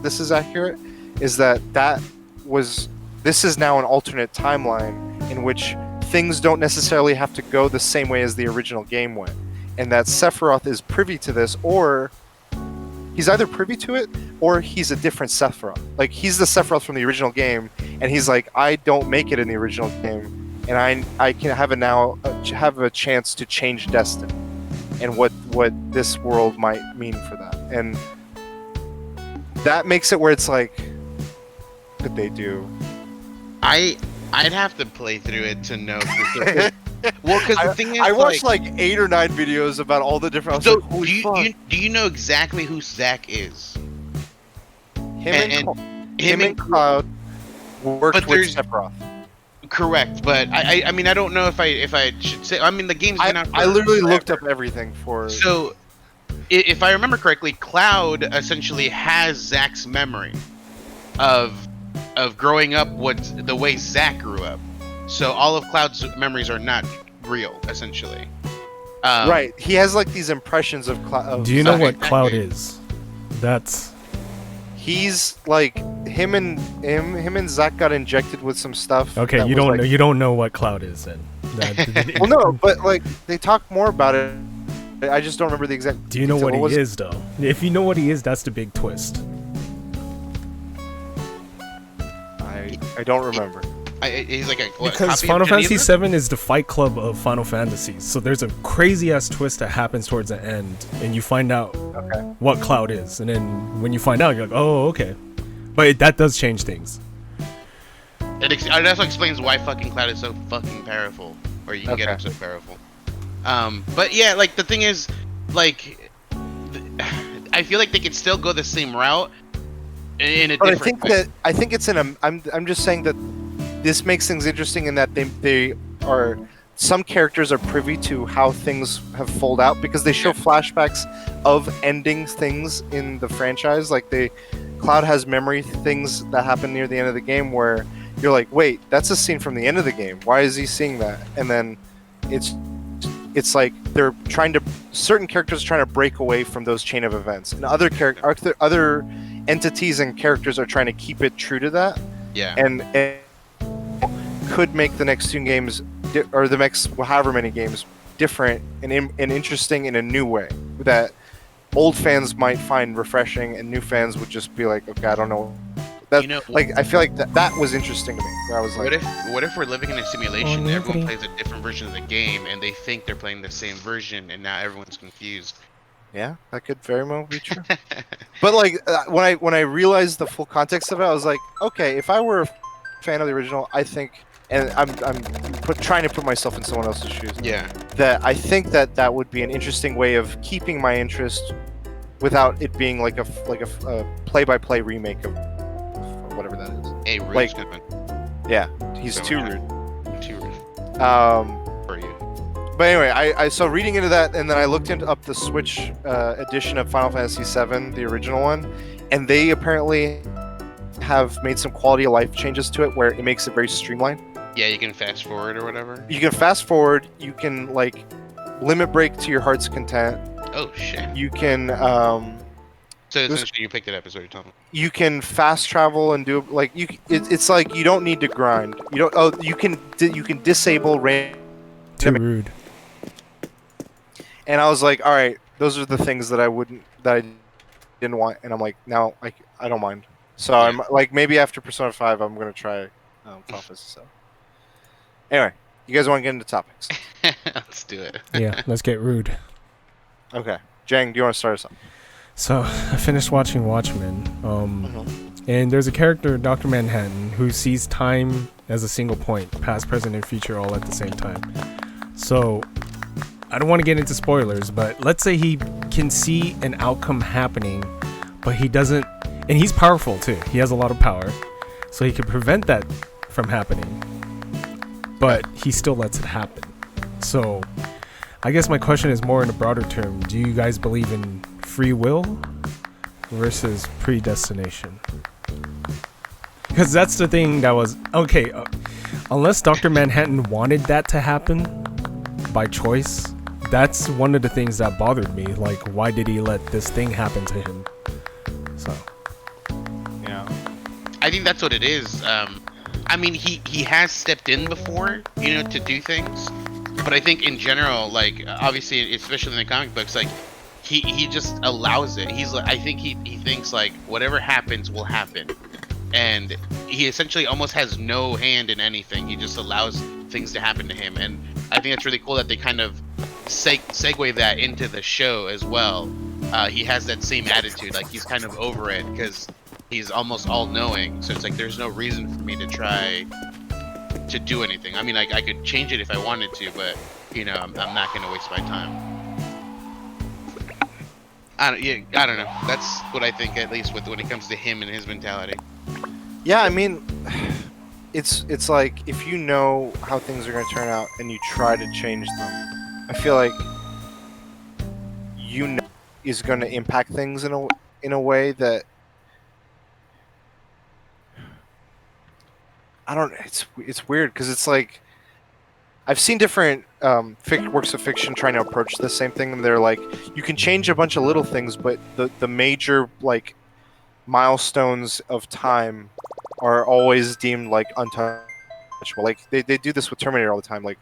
this is accurate, is that this is now an alternate timeline in which things don't necessarily have to go the same way as the original game went, and that Sephiroth is privy to this, or he's either privy to it or he's a different Sephiroth. Like he's the Sephiroth from the original game, and he's like, I don't make it in the original game, and I can have a chance to change destiny. and what this world might mean for that. And that makes it where it's like, what could they do? I'd have to play through it to know. Well, because the thing is, I watched like 8 or 9 videos about all the different. So like, do you know exactly who Zack is? Him and Cloud worked with Sephiroth. Correct, but I mean I don't know if I should say. I mean the game's been out. I literally looked up everything for. So, if I remember correctly, Cloud essentially has Zack's memory of growing up the way Zack grew up. So all of Cloud's memories are not real, essentially. Right, he has like these impressions of Cloud. Do you know what Cloud is? He's like him and Zack got injected with some stuff. Okay, you don't know what Cloud is then. Well, no, but like they talk more about it. I just don't remember the exact. Do you know what he is though? If you know what he is, that's the big twist. I don't remember. He's like because Final Fantasy VII is the Fight Club of Final Fantasies, so there's a crazy ass twist that happens towards the end, and you find out what Cloud is, and then when you find out, you're like, oh, okay, but that does change things. It also explains why fucking Cloud is so fucking powerful, or you can get him so powerful. But yeah, like the thing is, like, I feel like they could still go the same route in a different way. I think it's in a. I'm just saying that. This makes things interesting in that they are some characters are privy to how things have folded out because they show flashbacks of ending things in the franchise. Like Cloud has memory things that happen near the end of the game where you're like, wait, that's a scene from the end of the game. Why is he seeing that? And then it's like they're certain characters are trying to break away from those chain of events, and other entities and characters are trying to keep it true to that. Yeah. And could make the next 2 games or the next however many games different and interesting in a new way that old fans might find refreshing and new fans would just be like, okay, I don't know. That, like I feel like that was interesting to me. Where I was like, what if we're living in a simulation and everyone plays a different version of the game and they think they're playing the same version and now everyone's confused? Yeah, that could very well be true. But like when I realized the full context of it, I was like, okay, if I were a fan of the original, I think. And I'm trying to put myself in someone else's shoes. Yeah. That I think that would be an interesting way of keeping my interest, without it being like a play-by-play remake of whatever that is. Hey, Rude's good one. Yeah, he's too rude. Too rude. For you. But anyway, I so reading into that, and then I looked up the Switch edition of Final Fantasy VII, the original one, and they apparently have made some quality of life changes to it where it makes it very streamlined. Yeah, you can fast forward or whatever. You can fast forward. You can like limit break to your heart's content. Oh shit. You can. So essentially, you picked it up, is what you're telling me. You can fast travel and do like you. It's like you don't need to grind. You don't. Oh, you can disable random. Too rude. And I was like, all right, those are the things that I didn't want, and I'm like, now I don't mind. So yeah. I'm like, maybe after Persona 5, I'm gonna try Final Fantasy 7. Anyway, you guys want to get into topics? Let's do it. Yeah, let's get rude. Okay, Jang, do you want to start us off? So I finished watching Watchmen, and there's a character, Dr. Manhattan, who sees time as a single point, past, present, and future all at the same time. So I don't want to get into spoilers, but let's say he can see an outcome happening, but he doesn't, and he's powerful too. He has a lot of power, so he can prevent that from happening, but he still lets it happen. So I guess my question is more in a broader term. Do you guys believe in free will versus predestination? Because that's the thing that was okay. Unless Dr. Manhattan wanted that to happen by choice, that's one of the things that bothered me. Like, why did he let this thing happen to him? So, yeah, I think that's what it is. I mean, he has stepped in before, to do things, but I think in general, like, obviously, especially in the comic books, like, he just allows it. He's like, I think he thinks like whatever happens will happen, and he essentially almost has no hand in anything. He just allows things to happen to him, and I think it's really cool that they kind of segue that into the show as well. He has that same attitude, like he's kind of over it because he's almost all-knowing. So it's like there's no reason for me to try to do anything. I mean, like I could change it if I wanted to, but you know, I'm not gonna waste my time. I don't know. That's what I think, at least when it comes to him and his mentality. Yeah, I mean, it's like if you know how things are going to turn out and you try to change them, I feel like you know is going to impact things in a way that I don't. It's weird because it's like I've seen different works of fiction trying to approach the same thing, and they're like you can change a bunch of little things, but the major like milestones of time are always deemed like untouchable. Like they do this with Terminator all the time, like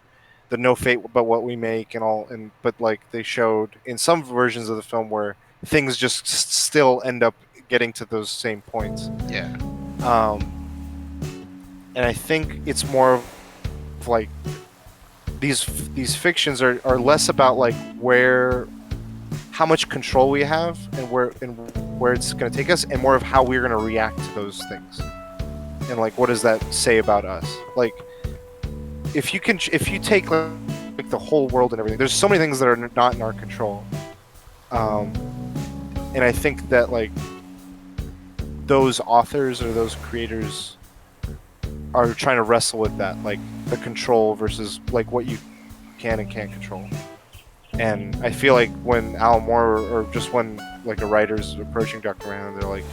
the no fate but what we make and all. And but like they showed in some versions of the film where things just still end up getting to those same points. Yeah. And I think it's more of like these fictions are less about like how much control we have and where it's going to take us, and more of how we're going to react to those things, and like what does that say about us. Like if you take like the whole world and everything, there's so many things that are not in our control, and I think that like those authors or those creators are trying to wrestle with that, like the control versus like what you can and can't control. And I feel like when Alan Moore or just when like a writer's approaching Dr. Manhattan, they're like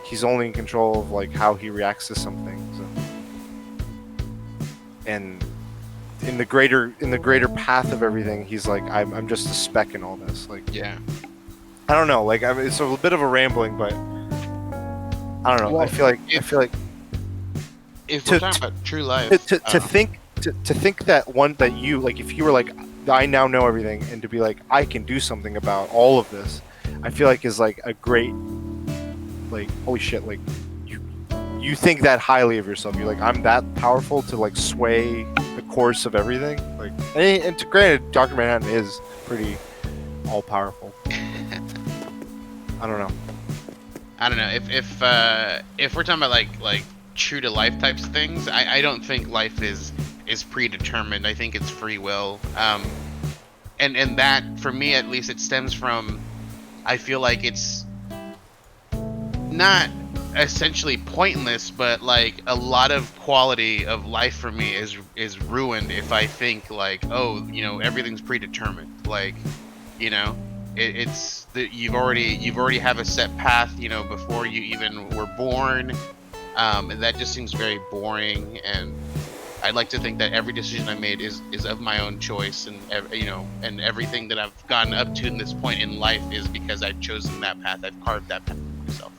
he's only in control of like how he reacts to some things, and in the greater path of everything, he's like I'm just a speck in all this. Like Yeah. I don't know. Like it's a bit of a rambling, but I don't know. Well, I feel like if we're talking about true life, to think that one that you like, if you were like I now know everything, and to be like I can do something about all of this, I feel like is like a great, like holy shit, like you think that highly of yourself. You're like I'm that powerful to like sway the course of everything. Like and to granted, Dr. Manhattan is pretty all powerful. I don't know. If we're talking about like true to life types of things, I don't think life is predetermined. I think it's free will. And that for me at least, it stems from, I feel like it's not essentially pointless, but like a lot of quality of life for me is ruined if I think like, oh, you know, everything's predetermined. Like, you know, it's that you've already have a set path, you know, before you even were born. And that just seems very boring, and I'd like to think that every decision I made is of my own choice, and you know, and everything that I've gotten up to in this point in life is because I've chosen that path. I've carved that path for myself.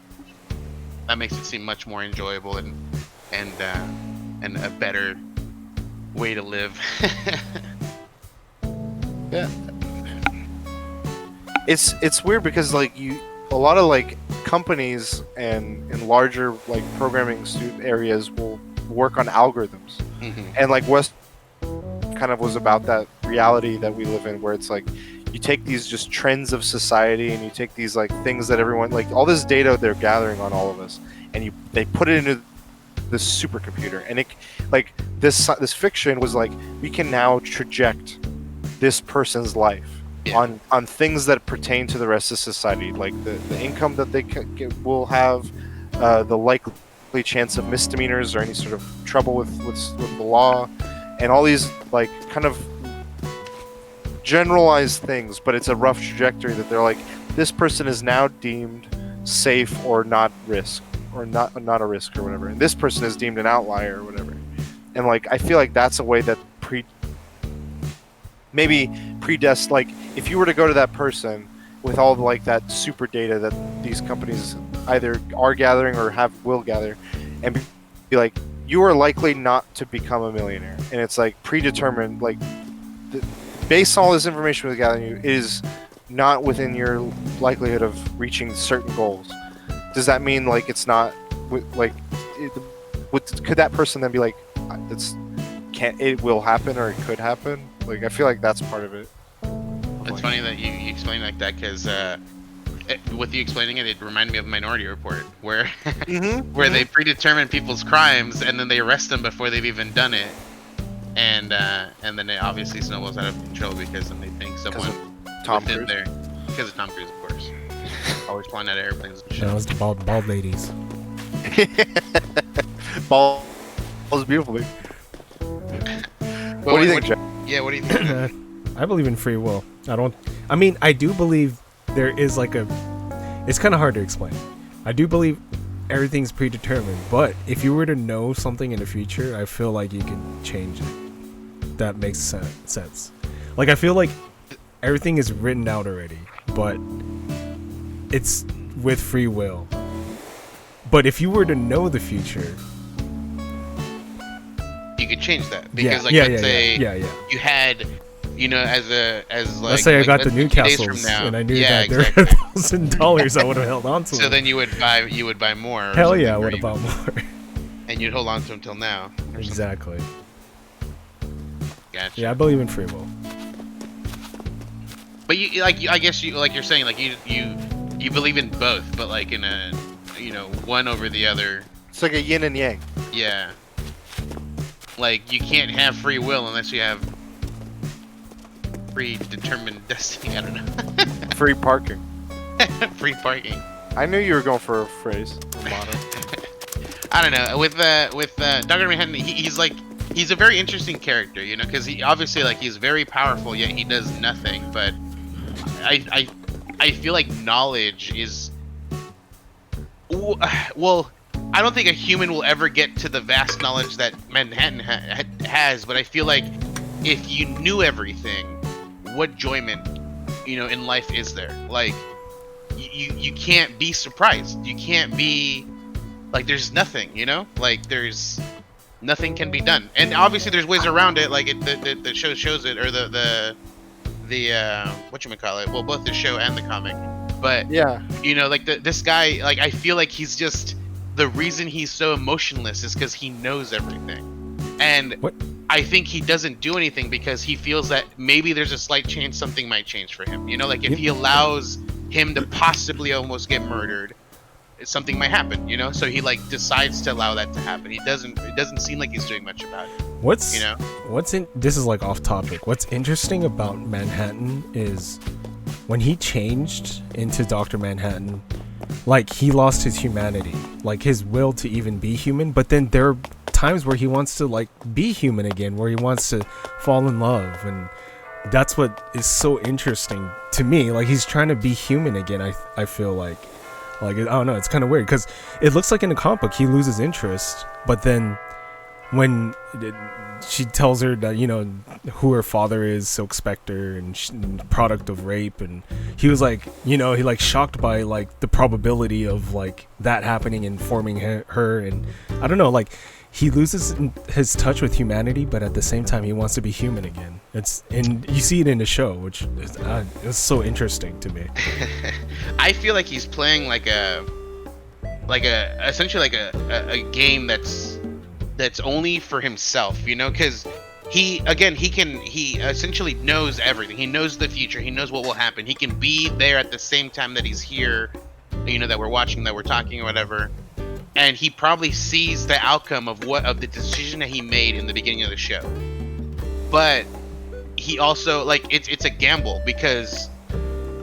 That makes it seem much more enjoyable and a better way to live. Yeah. It's weird because like a lot of like companies and larger like programming areas will work on algorithms, and like West kind of was about that reality that we live in, where it's like you take these just trends of society and you take these like things that everyone like all this data they're gathering on all of us, and they put it into this supercomputer, and it like this fiction was like we can now traject this person's life. Yeah. On things that pertain to the rest of society, like the income that they will have, the likely chance of misdemeanors or any sort of trouble with the law, and all these like kind of generalized things. But it's a rough trajectory that they're like, this person is now deemed safe or not risk, or not a risk or whatever, and this person is deemed an outlier or whatever. And like I feel like that's a way that predestined, like if you were to go to that person with all the, like that super data that these companies either are gathering or will gather, and be like, you are likely not to become a millionaire, and it's like predetermined, like based on all this information we're gathering, you is not within your likelihood of reaching certain goals. Does that mean like it's not like could that person then be like it will happen or it could happen? Like I feel like that's part of it. It's funny that you explain like that because with you explaining it, it reminded me of Minority Report, where where they predetermine people's crimes and then they arrest them before they've even done it, and then it obviously snowballs out of control because then they think someone Tom within Cruise. there, because of Tom Cruise, of course, always flying out of airplanes and shit. That was the bald ladies. Ball is beautiful. Baby. But What do you think, Jack? Yeah, what do you think? I believe in free will. I mean, I do believe there is like it's kind of hard to explain. I do believe everything's predetermined, but if you were to know something in the future, I feel like you can change it. That makes sense. Like, I feel like everything is written out already, but it's with free will. But if you were to know the future, You could change that because, yeah, let's say you had, let's say I got the 50 days from Newcastles now, and I knew yeah, that there were $1,000, I would have held on to So them. then you would buy more. or Hell something, yeah, I or would you- have bought more. And you'd hold on to them till now. or something. Exactly. Gotcha. Yeah, I believe in free will. But I guess you're saying you believe in both, but like in a one over the other. It's like a yin and yang. Yeah. Like you can't have free will unless you have predetermined destiny. I don't know. Free parking. Free parking. I knew you were going for a phrase, a motto. I don't know. With Dr. Manhattan, he's a very interesting character, because he obviously he's very powerful, yet he does nothing. But I feel like knowledge is well. I don't think a human will ever get to the vast knowledge that Manhattan has, but I feel like if you knew everything, what enjoyment, in life is there? Like, you can't be surprised. You can't be like, there's nothing, like there's nothing can be done. And obviously there's ways around it, like the show shows it, or the whatchamacallit, well, both the show and the comic. But Yeah. This guy, I feel like he's just, the reason he's so emotionless is because he knows everything. And What? I think he doesn't do anything because he feels that maybe there's a slight chance something might change for him. Like if he allows him to possibly almost get murdered, something might happen, so he decides to allow that to happen. It doesn't seem like he's doing much about it. This is off topic. What's interesting about Manhattan is when he changed into Dr. Manhattan, he lost his humanity, his will to even be human. But then there are times where he wants to be human again, where he wants to fall in love, and that's what is so interesting to me. He's trying to be human again. I feel like I don't know, it's kind of weird because it looks like in the comic book he loses interest, but then when she tells her that who her father is, Silk Spectre, and product of rape, and he was he shocked by the probability of that happening and forming her, and I don't know, he loses his touch with humanity, but at the same time he wants to be human again. And you see it in the show, which is it's so interesting to me. I feel like he's playing essentially a game that's only for himself, because he essentially knows everything. He knows the future. He knows what will happen. He can be there at the same time that he's here, that we're watching, that we're talking, or whatever. And he probably sees the outcome of the decision that he made in the beginning of the show. But he also it's a gamble, because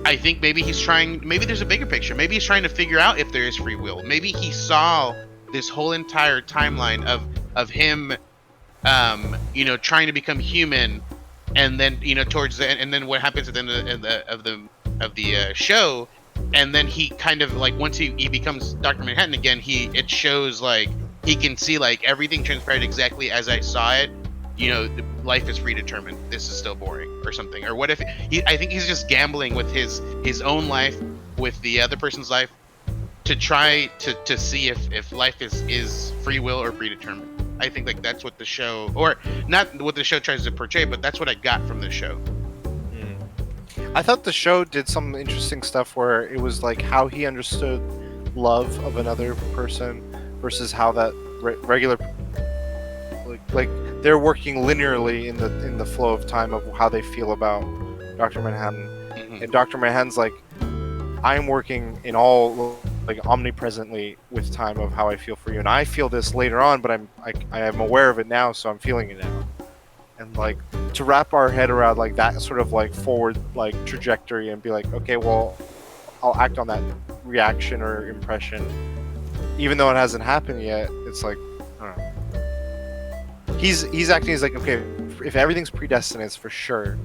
I think maybe there's a bigger picture. Maybe he's trying to figure out if there is free will. Maybe he saw this whole entire timeline of him trying to become human, and then towards the end, and then what happens at the end of the show, and then he kind of once he becomes Dr. Manhattan again, it shows he can see everything transpired exactly as I saw it. Life is predetermined. This is still boring, or something. Or what if I think he's just gambling with his own life, with the other person's life, to try to see if life is free will or predetermined. I think that's what the show, or not what the show tries to portray, but that's what I got from the show. I thought the show did some interesting stuff where it was how he understood love of another person versus how that regular they're working linearly in the flow of time of how they feel about Dr. Manhattan, Mhm. and Dr. Manhattan's like, I'm working in all like omnipresently with time of how I feel for you, and I feel this later on, but I am aware of it now, so I'm feeling it now. And like to wrap our head around like that sort of like forward like trajectory and be like, okay, well, I'll act on that reaction or impression, even though it hasn't happened yet. It's like, I don't know. He's acting as like, okay, if everything's predestined, it's for sure,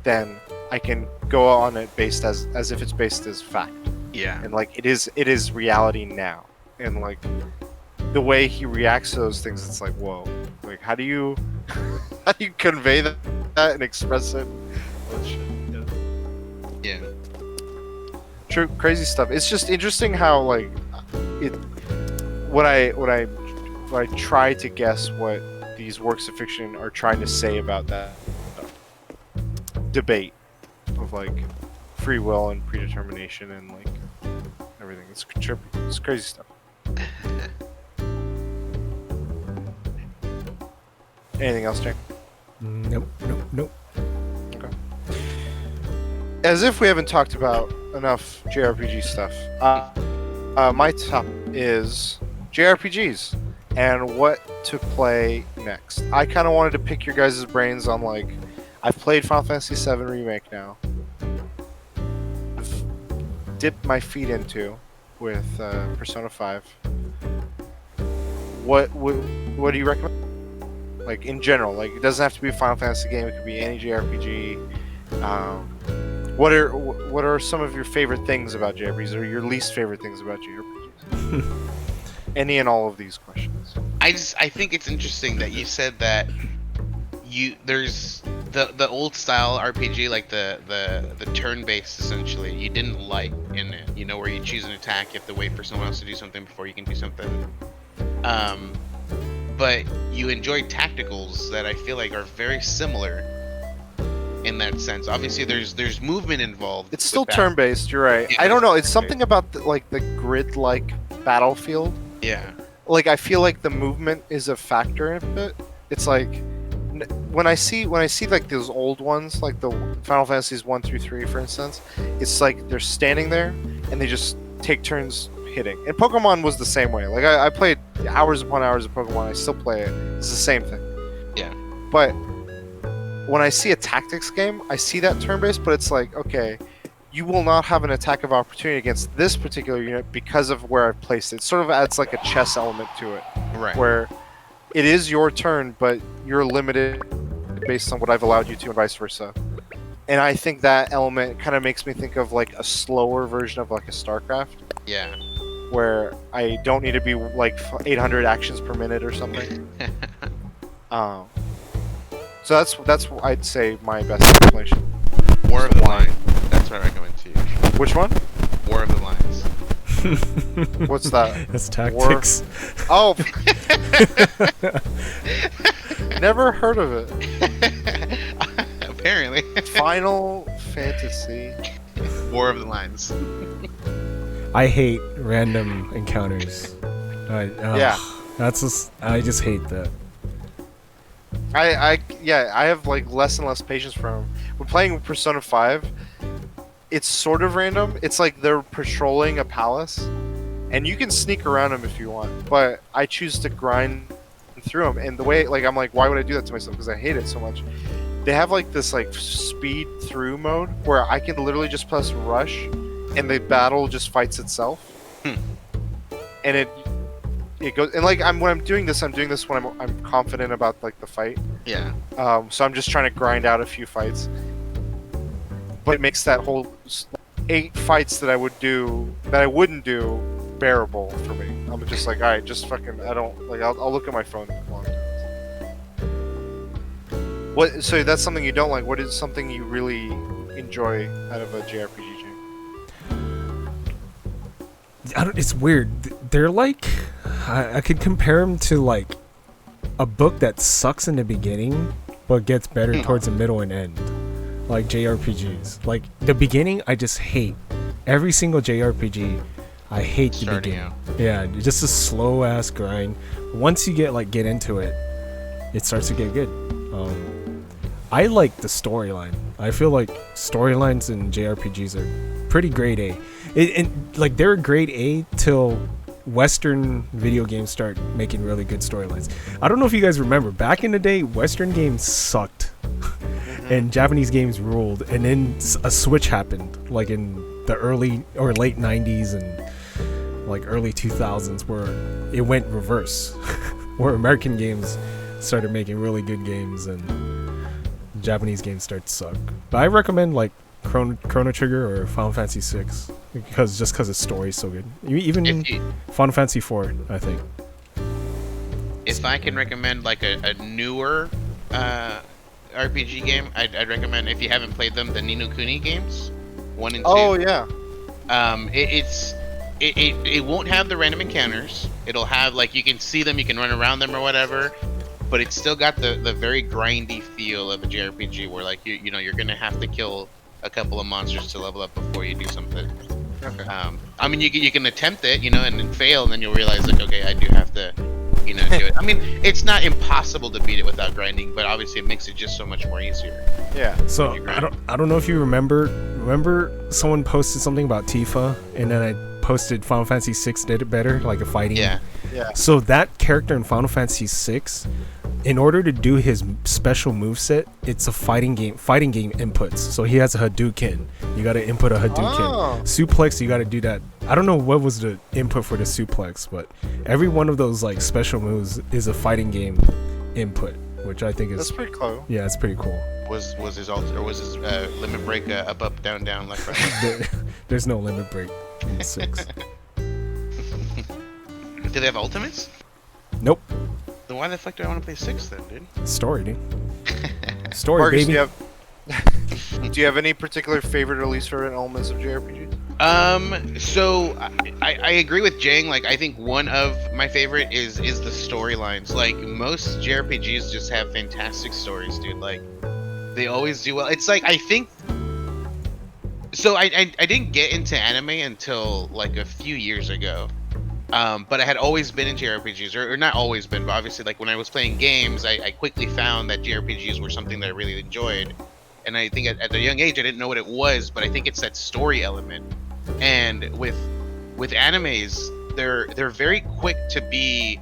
then I can go on it based as if it's based as fact. Yeah. And like it is reality now. And like the way he reacts to those things, it's like, whoa, like how do you convey that and express it? Oh, shit. Yeah. True, crazy stuff. It's just interesting how like it when I try to guess what these works of fiction are trying to say about that debate of like free will and predetermination and like everything. It's trippy. It's crazy stuff. Anything else, Jack? Nope. Okay. As if we haven't talked about enough JRPG stuff, my top is JRPGs and what to play next. I kind of wanted to pick your guys' brains on like, I've played Final Fantasy VII Remake now. I've dipped my feet into with Persona 5. What do you recommend? Like in general, like it doesn't have to be a Final Fantasy game. It could be any JRPG. What are some of your favorite things about JRPGs, or your least favorite things about JRPGs? Any and all of these questions. I think it's interesting that you said that there's the old style RPG, like the turn-based essentially, you didn't like in it. You know, where you choose an attack, you have to wait for someone else to do something before you can do something. But you enjoy tacticals that I feel like are very similar in that sense. Obviously, there's movement involved. It's still with that. turn-based. You're right. I don't know. It's something about the grid-like battlefield. Yeah. Like I feel like the movement is a factor in it. It's like when I see like those old ones, like the Final Fantasies 1 through 3, for instance, it's like they're standing there and they just take turns hitting. And Pokemon was the same way. Like I played hours upon hours of Pokemon. I still play it. It's the same thing. Yeah. But when I see a tactics game, I see that turn-based, but it's like, okay, you will not have an attack of opportunity against this particular unit because of where I've placed it. It sort of adds like a chess element to it. Right. Where it is your turn, but you're limited based on what I've allowed you to and vice versa. And I think that element kind of makes me think of like a slower version of like a StarCraft. Yeah. Where I don't need to be like 800 actions per minute or something. So that's I'd say my best explanation. War of the Line. That's what I recommend to you. Which one? War of the Lines. What's that? That's tactics. Oh. Never heard of it. Apparently. Final Fantasy. War of the Lines. I hate random encounters. Yeah. I just hate that. I have like less and less patience for them. When playing Persona 5, it's sort of random. It's like they're patrolling a palace, and you can sneak around them if you want. But I choose to grind through them, and the way like I'm like, why would I do that to myself? Because I hate it so much. They have like this like speed through mode where I can literally just press rush, and the battle just fights itself. And it goes, and like when I'm doing this when I'm confident about like the fight. Yeah. So I'm just trying to grind out a few fights, but it makes that whole 8 fights that I wouldn't do bearable for me. I'm just like, all right, just fucking. I don't like. I'll look at my phone while I'm doing this. What? So that's something you don't like. What is something you really enjoy out of a JRPG game? It's weird. They're like, I could compare them to like a book that sucks in the beginning, but gets better towards the middle and end. Like JRPGs. Like the beginning, I just hate. Every single JRPG, I hate the Starting beginning. out. Yeah, just a slow ass grind. Once you get into it, it starts to get good. I like the storyline. I feel like storylines in JRPGs are pretty grade A. Like they're grade A till Western video games start making really good storylines. I don't know if you guys remember, back in the day, Western games sucked, and Japanese games ruled. And then a switch happened, like in the early or late '90s and like early 2000s, where it went reverse, where American games started making really good games and Japanese games start to suck. But I recommend like Chrono Trigger or Final Fantasy 6 because the story is so good. Even Final Fantasy 4, I think. If I can recommend like a newer RPG game, I'd recommend, if you haven't played them, the Ni no Kuni games, 1 and 2. Oh yeah. It won't have the random encounters. It'll have, like, you can see them, you can run around them or whatever, but it's still got the very grindy feel of a JRPG where, like, you know, you're gonna have to kill a couple of monsters to level up before you do something. Okay. I mean, you can attempt it, you know, and then fail, and then you'll realize, like, okay, I do have to, you know, do it. I mean, it's not impossible to beat it without grinding, but obviously it makes it just so much more easier. Yeah. So I don't know if you remember someone posted something about Tifa, and then I posted Final Fantasy 6 did it better, like a fighting. Yeah. Yeah. So that character in Final Fantasy 6, in order to do his special moveset, it's a fighting game inputs. So he has a Hadouken. You got to input a Hadouken. Oh. Suplex, you got to do that. I don't know what was the input for the suplex, but every one of those like special moves is a fighting game input, which I think is That's pretty cool. Yeah, it's pretty cool. Was his limit break up, down, left, right? There's no limit break in 6. Do they have ultimates? Nope. Then why the fuck do I want to play 6 then, dude? Story, dude. Story, Marcus, baby. do you have any particular favorite release for elements of JRPGs? So I agree with Jang. Like, I think one of my favorite is the storylines. Like, most JRPGs just have fantastic stories, dude. Like, they always do well. It's like, I think. So I didn't get into anime until like a few years ago. But I had always been into JRPGs, or not always been, but obviously, like, when I was playing games, I quickly found that JRPGs were something that I really enjoyed. And I think at a young age, I didn't know what it was, but I think it's that story element. And with animes, they're very quick to be,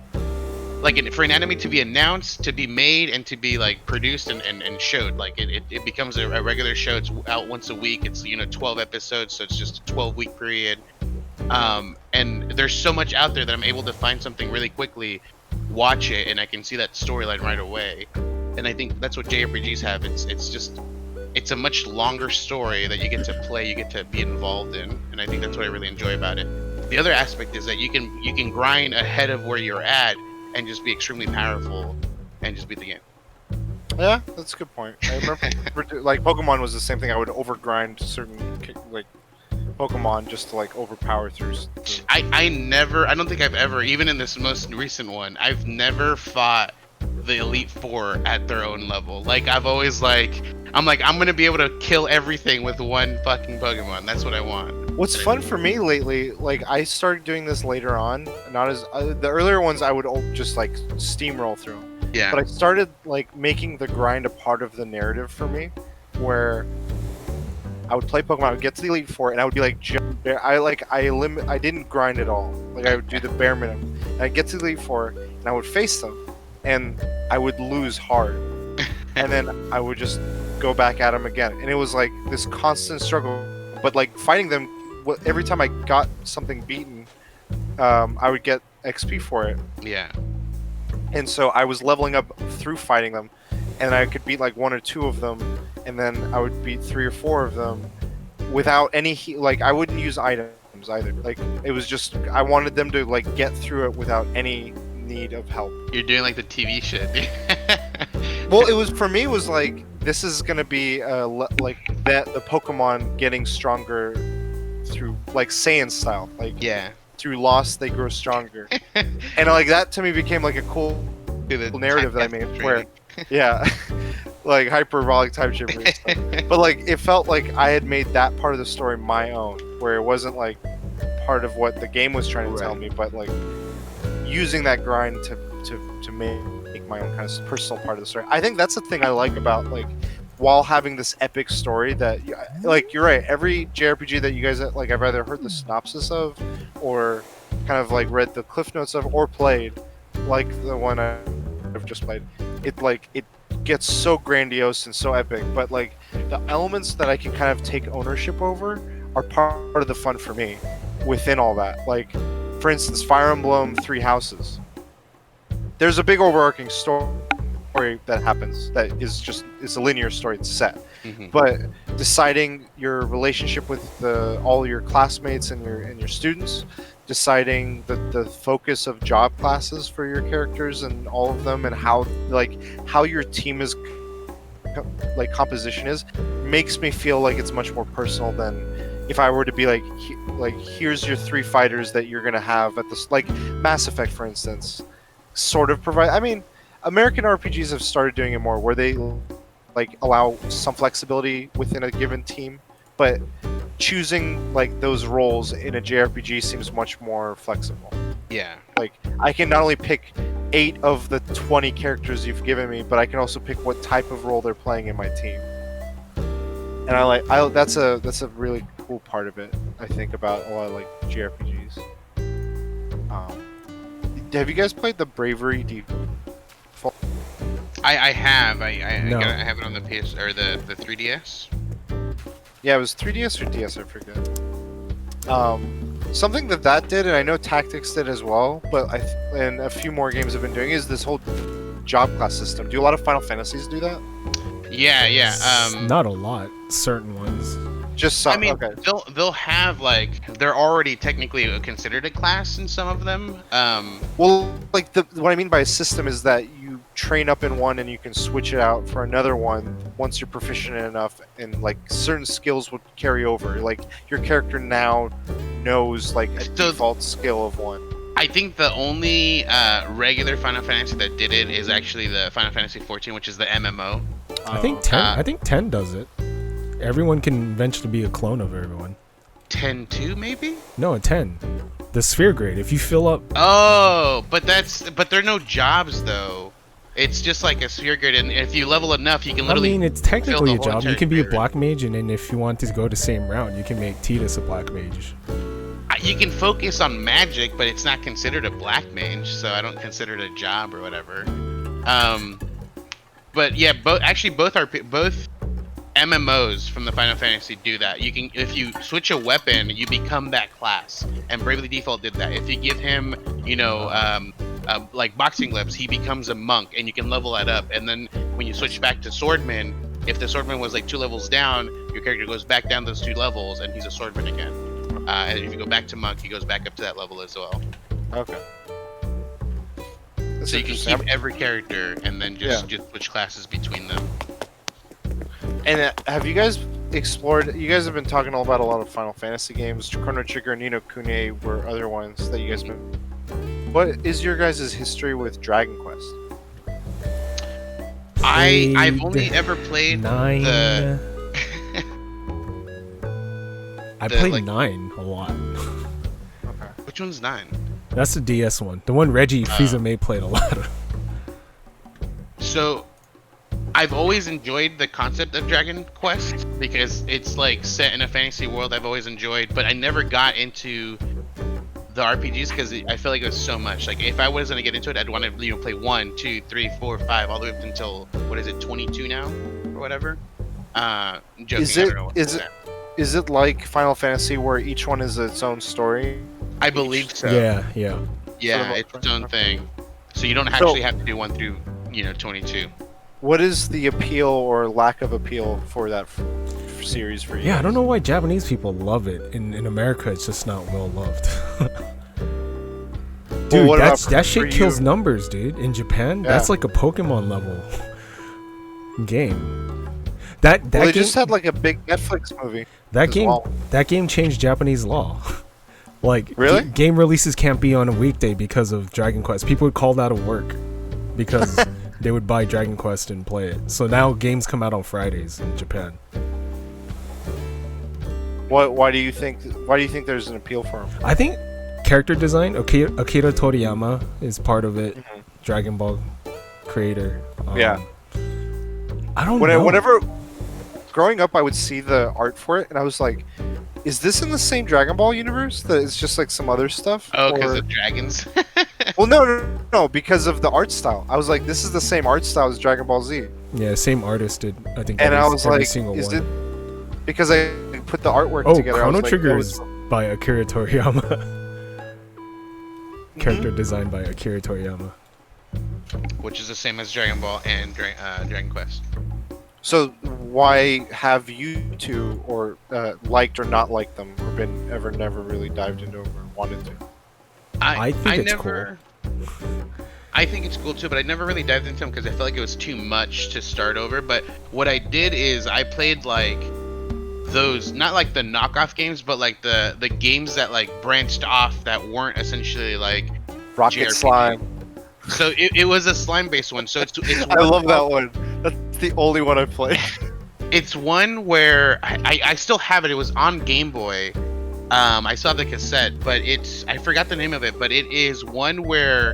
like, for an anime to be announced, to be made, and to be, like, produced and showed. Like, it becomes a regular show. It's out once a week. It's, 12 episodes, so it's just a 12-week period. And there's so much out there that I'm able to find something really quickly, watch it, and I can see that storyline right away. And I think that's what JRPGs have. It's a much longer story that you get to play, you get to be involved in, and I think that's what I really enjoy about it. The other aspect is that you can grind ahead of where you're at and just be extremely powerful and just beat the game. Yeah, that's a good point. I remember, like, Pokemon was the same thing. I would overgrind certain, like, Pokemon just to, like, overpower through. I don't think I've ever, even in this most recent one, I've never fought the Elite Four at their own level. Like, I've always, like, I'm gonna be able to kill everything with one fucking Pokemon. That's what I want. What's fun for me lately, like, I started doing this later on, not as the earlier ones I would just, like, steamroll through. Yeah. But I started, like, making the grind a part of the narrative for me, where I would play Pokemon, I would get to the Elite Four, and I would be like, I didn't grind at all. Like, I would do the bare minimum. And I'd get to the Elite Four, and I would face them, and I would lose hard. And then I would just go back at them again. And it was like this constant struggle. But, like, fighting them, every time I got something beaten, I would get XP for it. Yeah. And so I was leveling up through fighting them, and I could beat like 1 or 2 of them, and then I would beat 3 or 4 of them without any like, I wouldn't use items either. Like, it was just, I wanted them to, like, get through it without any need of help. You're doing, like, the TV shit. Well, it was, for me, it was like, this is gonna be like that, the Pokemon getting stronger through, like, Saiyan style. Like, Yeah. through loss they grow stronger. And, like, that to me became like a cool narrative that I made, where yeah, like hyperbolic type shit and stuff. But, like, it felt like I had made that part of the story my own, where it wasn't like part of what the game was trying to tell me, but, like, using that grind to make my own kind of personal part of the story. I think that's the thing I like about, like, while having this epic story that, like, you're right. Every JRPG that you guys like, I've either heard the synopsis of, or kind of like read the cliff notes of, or played, like the one I've just played. It gets so grandiose and so epic, but like the elements that I can kind of take ownership over are part of the fun for me within all that. Like, for instance, Fire Emblem Three Houses. There's a big overarching story that happens that it's a linear story, it's set. But deciding your relationship with all your classmates and your students, deciding the focus of job classes for your characters and all of them, and how your team is, like, composition is, makes me feel like it's much more personal than if I were to be like here's your 3 fighters that you're gonna have at this, like Mass Effect, for instance, sort of provide. I mean, American RPGs have started doing it more, where they like allow some flexibility within a given team, but choosing like those roles in a JRPG seems much more flexible. Yeah. Like, I can not only pick 8 of the 20 characters you've given me, but I can also pick what type of role they're playing in my team. And that's a really cool part of it, I think, about a lot of like JRPGs. Have you guys played the Bravery Default? I have. I No. have it on the PS or the 3DS. Yeah, it was 3DS or DS, I forget. Something that did, and I know Tactics did as well, but and a few more games have been doing, is this whole job class system. Do a lot of Final Fantasies do that? Yeah. Not a lot. Certain ones. Just some. I mean, Okay. they'll have, like, they're already technically considered a class in some of them. Well, like, what I mean by a system is that you train up in one and you can switch it out for another one once you're proficient enough, and like certain skills would carry over. Like, your character now knows like a default skill of one. I think the only regular Final Fantasy that did it is actually the Final Fantasy 14, which is the MMO. I think 10. I think 10 does it. Everyone can eventually be a clone of everyone. 10-2 maybe? No, a 10. The sphere grade. If you fill up. Oh, but there are no jobs though. It's just like a sphere grade, and if you level enough, you can literally. I mean, it's technically a fill the whole job. You can be a entire black mage, and then if you want to go the same route, you can make Tidus a black mage. You can focus on magic, but it's not considered a black mage, so I don't consider it a job or whatever. But yeah, both MMOs from the Final Fantasy do that. You can, if you switch a weapon, you become that class, and Bravely Default did that. If you give him, like boxing gloves, he becomes a monk, and you can level that up. And then when you switch back to Swordman, if the Swordman was like 2 levels down, your character goes back down those 2 levels, and he's a Swordman again. And if you go back to monk, he goes back up to that level as well. Okay. So you can keep every character, and then just switch classes between them. And have you guys explored? You guys have been talking all about a lot of Final Fantasy games. Chrono Trigger and Ni no Kuni were other ones that you guys been. What is your guys' history with Dragon Quest? I've only ever played 9. the. I played 9 a lot. Okay. Which one's 9? That's the DS one. The one Reggie Fils-Aimé played a lot of. So, I've always enjoyed the concept of Dragon Quest because it's like set in a fantasy world I've always enjoyed, but I never got into the RPGs because I feel like it was so much. Like, if I was gonna get into it, I'd want to play 1, 2, 3, 4, 5, all the way up until what is it, 22 now or whatever. I'm joking. Is it like Final Fantasy where each one is its own story? I believe so. Yeah. Yeah, it's its own thing. So you don't actually have to do 1 through 22. What is the appeal or lack of appeal for that series for you? Yeah, I don't know why Japanese people love it. In America, it's just not well loved. Dude, that shit kills numbers, dude. In Japan, that's like a Pokemon level game. They game, just had like a big Netflix movie. That game changed Japanese law. Like, really? Game releases can't be on a weekday because of Dragon Quest. People would call that a work because they would buy Dragon Quest and play it. So now games come out on Fridays in Japan. Why do you think there's an appeal for them? I think character design. Akira Toriyama is part of it. Dragon Ball creator. I don't know. growing up, I would see the art for it, and I was like, "Is this in the same Dragon Ball universe? That it's just like some other stuff?" Oh, because Or- of dragons. Well, no, because of the art style. I was like, "This is the same art style as Dragon Ball Z," Yeah, same artist did. I think. and I every- was every like, single "Is one. it?" Because I put the artwork Oh, together. I was Chrono like, Trigger that is was- by Akira Toriyama. Mm-hmm. Character designed by Akira Toriyama. Which is the same as Dragon Ball and Dragon Quest. So why have you two or liked or not liked them, or been ever never really dived into them or wanted to? I think it's never, I think it's cool too, but I never really dived into them because I felt like it was too much to start over. But what I did is I played like those, not like the knockoff games, but like the games that like branched off that weren't essentially like Rocket JRPG. Slime. So it was a slime based one. So it's I love that one. That's the only one I played. It's one where I still have it. It was on Game Boy. I still have the cassette, but I forgot the name of it. But it is one where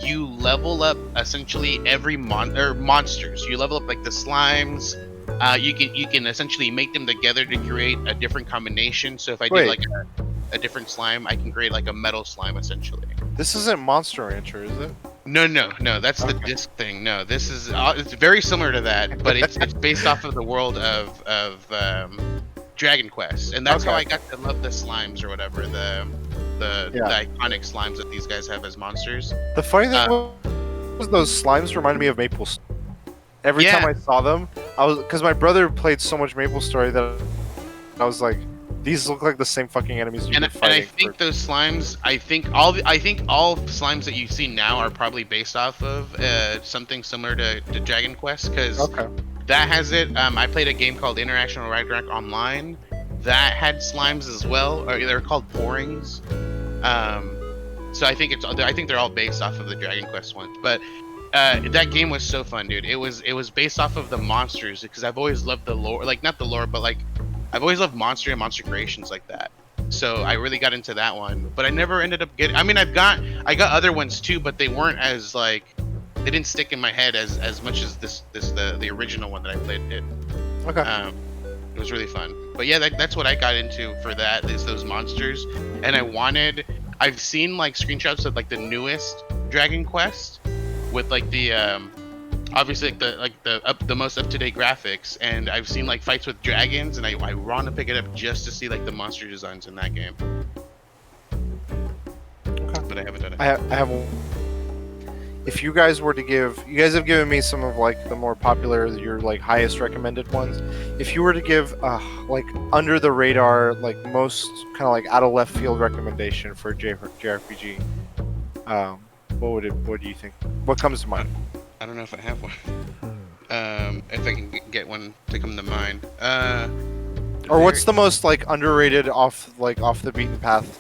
you level up essentially every monsters. You level up like the slimes. You can essentially make them together to create a different combination. So if I Wait. do like a different slime, I can create like a metal slime essentially. This isn't Monster Rancher, is it? No, that's the Okay. disc thing. No, this is it's very similar to that, but it's based off of the world of Dragon Quest, and that's how Okay. I got to love the slimes or whatever the iconic slimes that these guys have as monsters. The funny thing was those slimes reminded me of Maple Story. Every Yeah. time I saw them, because my brother played so much Maple Story that I was like, these look like the same fucking enemies you've And been I fighting. think those slimes, I think all slimes that you see now are probably based off of something similar to Dragon Quest, because Okay. that has it. I played a game called International Ragnarok Online that had slimes as well, or they're called porings. So I think they're all based off of the Dragon Quest ones. But that game was so fun, dude. It was based off of the monsters, because I've always loved the lore, like not the lore, but like I've always loved monster and monster creations like that. So I really got into that one, but I never ended up getting. I mean, I got other ones too, but they weren't as like, they didn't stick in my head as much as the original one that I played did. Okay. It was really fun. But yeah, that's what I got into for that, is those monsters. And I've seen like screenshots of like the newest Dragon Quest with like the obviously like the most up-to-date graphics, and I've seen like fights with dragons, and I want to pick it up just to see like the monster designs in that game. Okay. But I haven't done it. I have. If you guys were to you guys have given me some of like the more popular, your like highest recommended ones. If you were to give like under the radar, like most kind of like out of left field recommendation for JRPG, what do you think? What comes to mind? I don't know if I have one. If I can get one to come to mind. Or what's the most like underrated off the beaten path?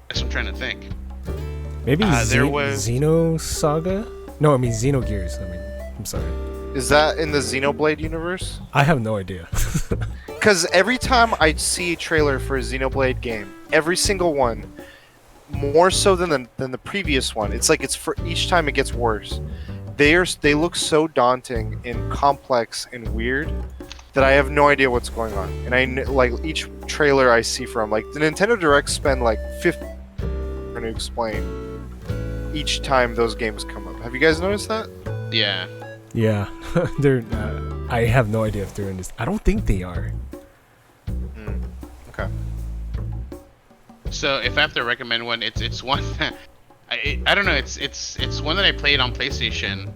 That's what I'm trying to think. Maybe there was- Xenosaga? No, I mean Xenogears. I'm sorry. Is that in the Xenoblade universe? I have no idea. Because every time I see a trailer for a Xenoblade game, every single one, more so than the previous one, it's like it's for each time it gets worse. They look so daunting and complex and weird that I have no idea what's going on. And like each trailer I see from, like the Nintendo Direct spend like 50 to explain each time those games come up. Have you guys noticed that? Yeah. Yeah, they're. I have no idea if they're in this. I don't think they are. Okay. So if I have to recommend one, it's one that I don't know. It's one that I played on PlayStation.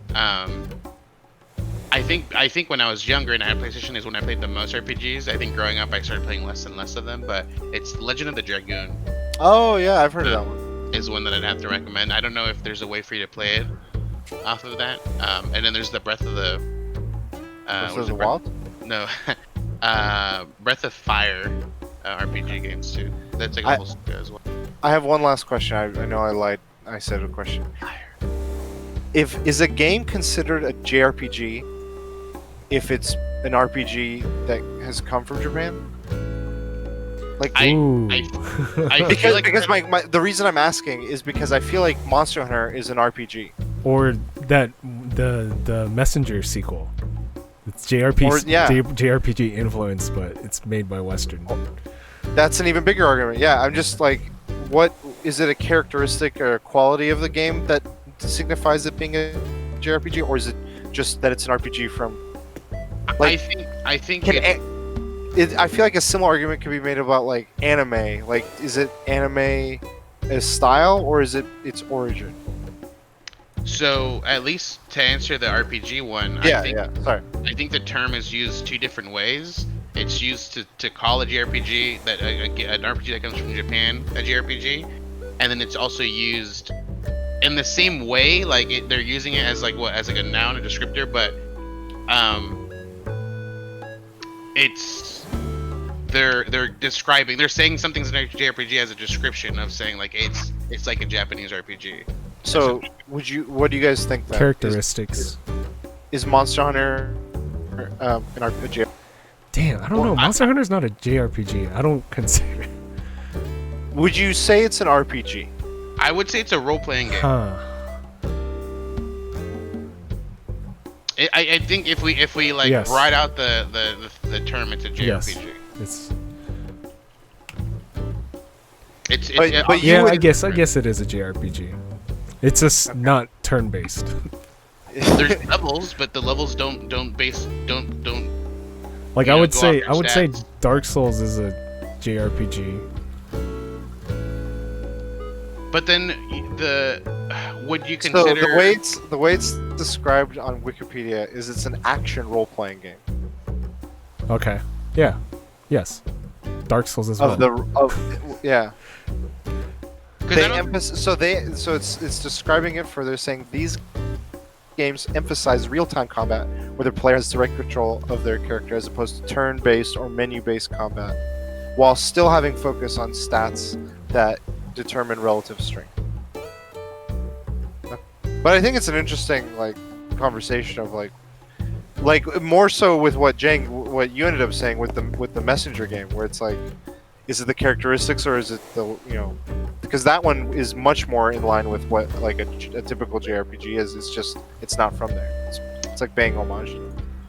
I think when I was younger and I had PlayStation is when I played the most RPGs. I think growing up I started playing less and less of them. But it's Legend of the Dragoon Oh yeah, I've heard of that one. is one that I'd have to recommend. I don't know if there's a way for you to play it off of that. And then there's the Breath of the Breath was of the it Breath- Wild? No, Breath of Fire RPG games too. That's like a whole studio as well. I have one last question. I know I lied. I said a question. Is a game considered a JRPG if it's an RPG that has come from Japan? Like Ooh. I feel because like the reason I'm asking is because I feel like Monster Hunter is an RPG. Or that the Messenger sequel. It's JRPG, Or- yeah. JRPG influence, but it's made by Western. That's an even bigger argument. Yeah, I'm just like, what is it a characteristic or a quality of the game that signifies it being a JRPG, or is it just that it's an RPG from? Like, I think Can it, I feel like a similar argument could be made about like anime. Like, is it anime as style, or is it its origin? so at least to answer the RPG one, Yeah, Sorry. I think the term is used two different ways. It's used to call a JRPG that an RPG that comes from Japan a JRPG, and then it's also used in the same way. Like they're using it as like a noun, a descriptor, but it's they're saying something's an JRPG as a description of saying like it's like a Japanese RPG. So, what do you guys think? Then? Characteristics. Is Monster Hunter an RPG? Damn, I don't know. Monster Hunter's not a JRPG. I don't consider it. Would you say it's an RPG? I would say it's a role-playing game. Huh. I think if we like Yes. write out the term, it's a JRPG. It's But you yeah, would- I guess it is a JRPG. It's just not turn-based. There's levels, but the levels don't Like You I know, would go say, off I your would say stats. Dark Souls is a JRPG. But then would you So consider the way it's described on Wikipedia is it's an action role-playing game Okay. Yeah. Yes. Dark Souls as well. yeah. 'cause They I don't- so it's describing it for they're saying these games emphasize real-time combat where the player has direct control of their character as opposed to turn-based or menu-based combat, while still having focus on stats that determine relative strength. But I think it's an interesting like conversation of like more so with what you ended up saying with the messenger game, where it's like, is it the characteristics or is it the because that one is much more in line with what like a typical JRPG is. It's just it's not from there. It's like paying homage.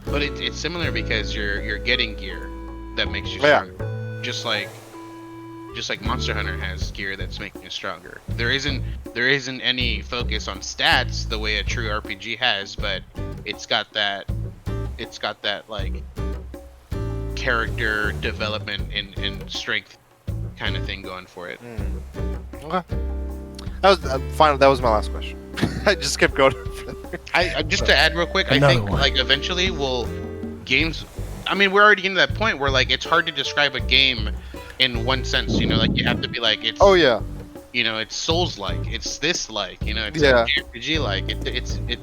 but it's similar because you're getting gear that makes you Yeah. stronger. Just like Monster Hunter has gear that's making you stronger. There isn't any focus on stats the way a true RPG has, but it's got that like character development and strength kind of thing going for it. Okay. That was final. That was my last question. I just kept going. I just to add real quick, I Another think one. like eventually games. I mean, we're already getting to that point where like it's hard to describe a game in one sense. You know, like you have to be like it's. Oh yeah. You know, it's Souls like, it's this like, you know, it's Yeah. JRPG like.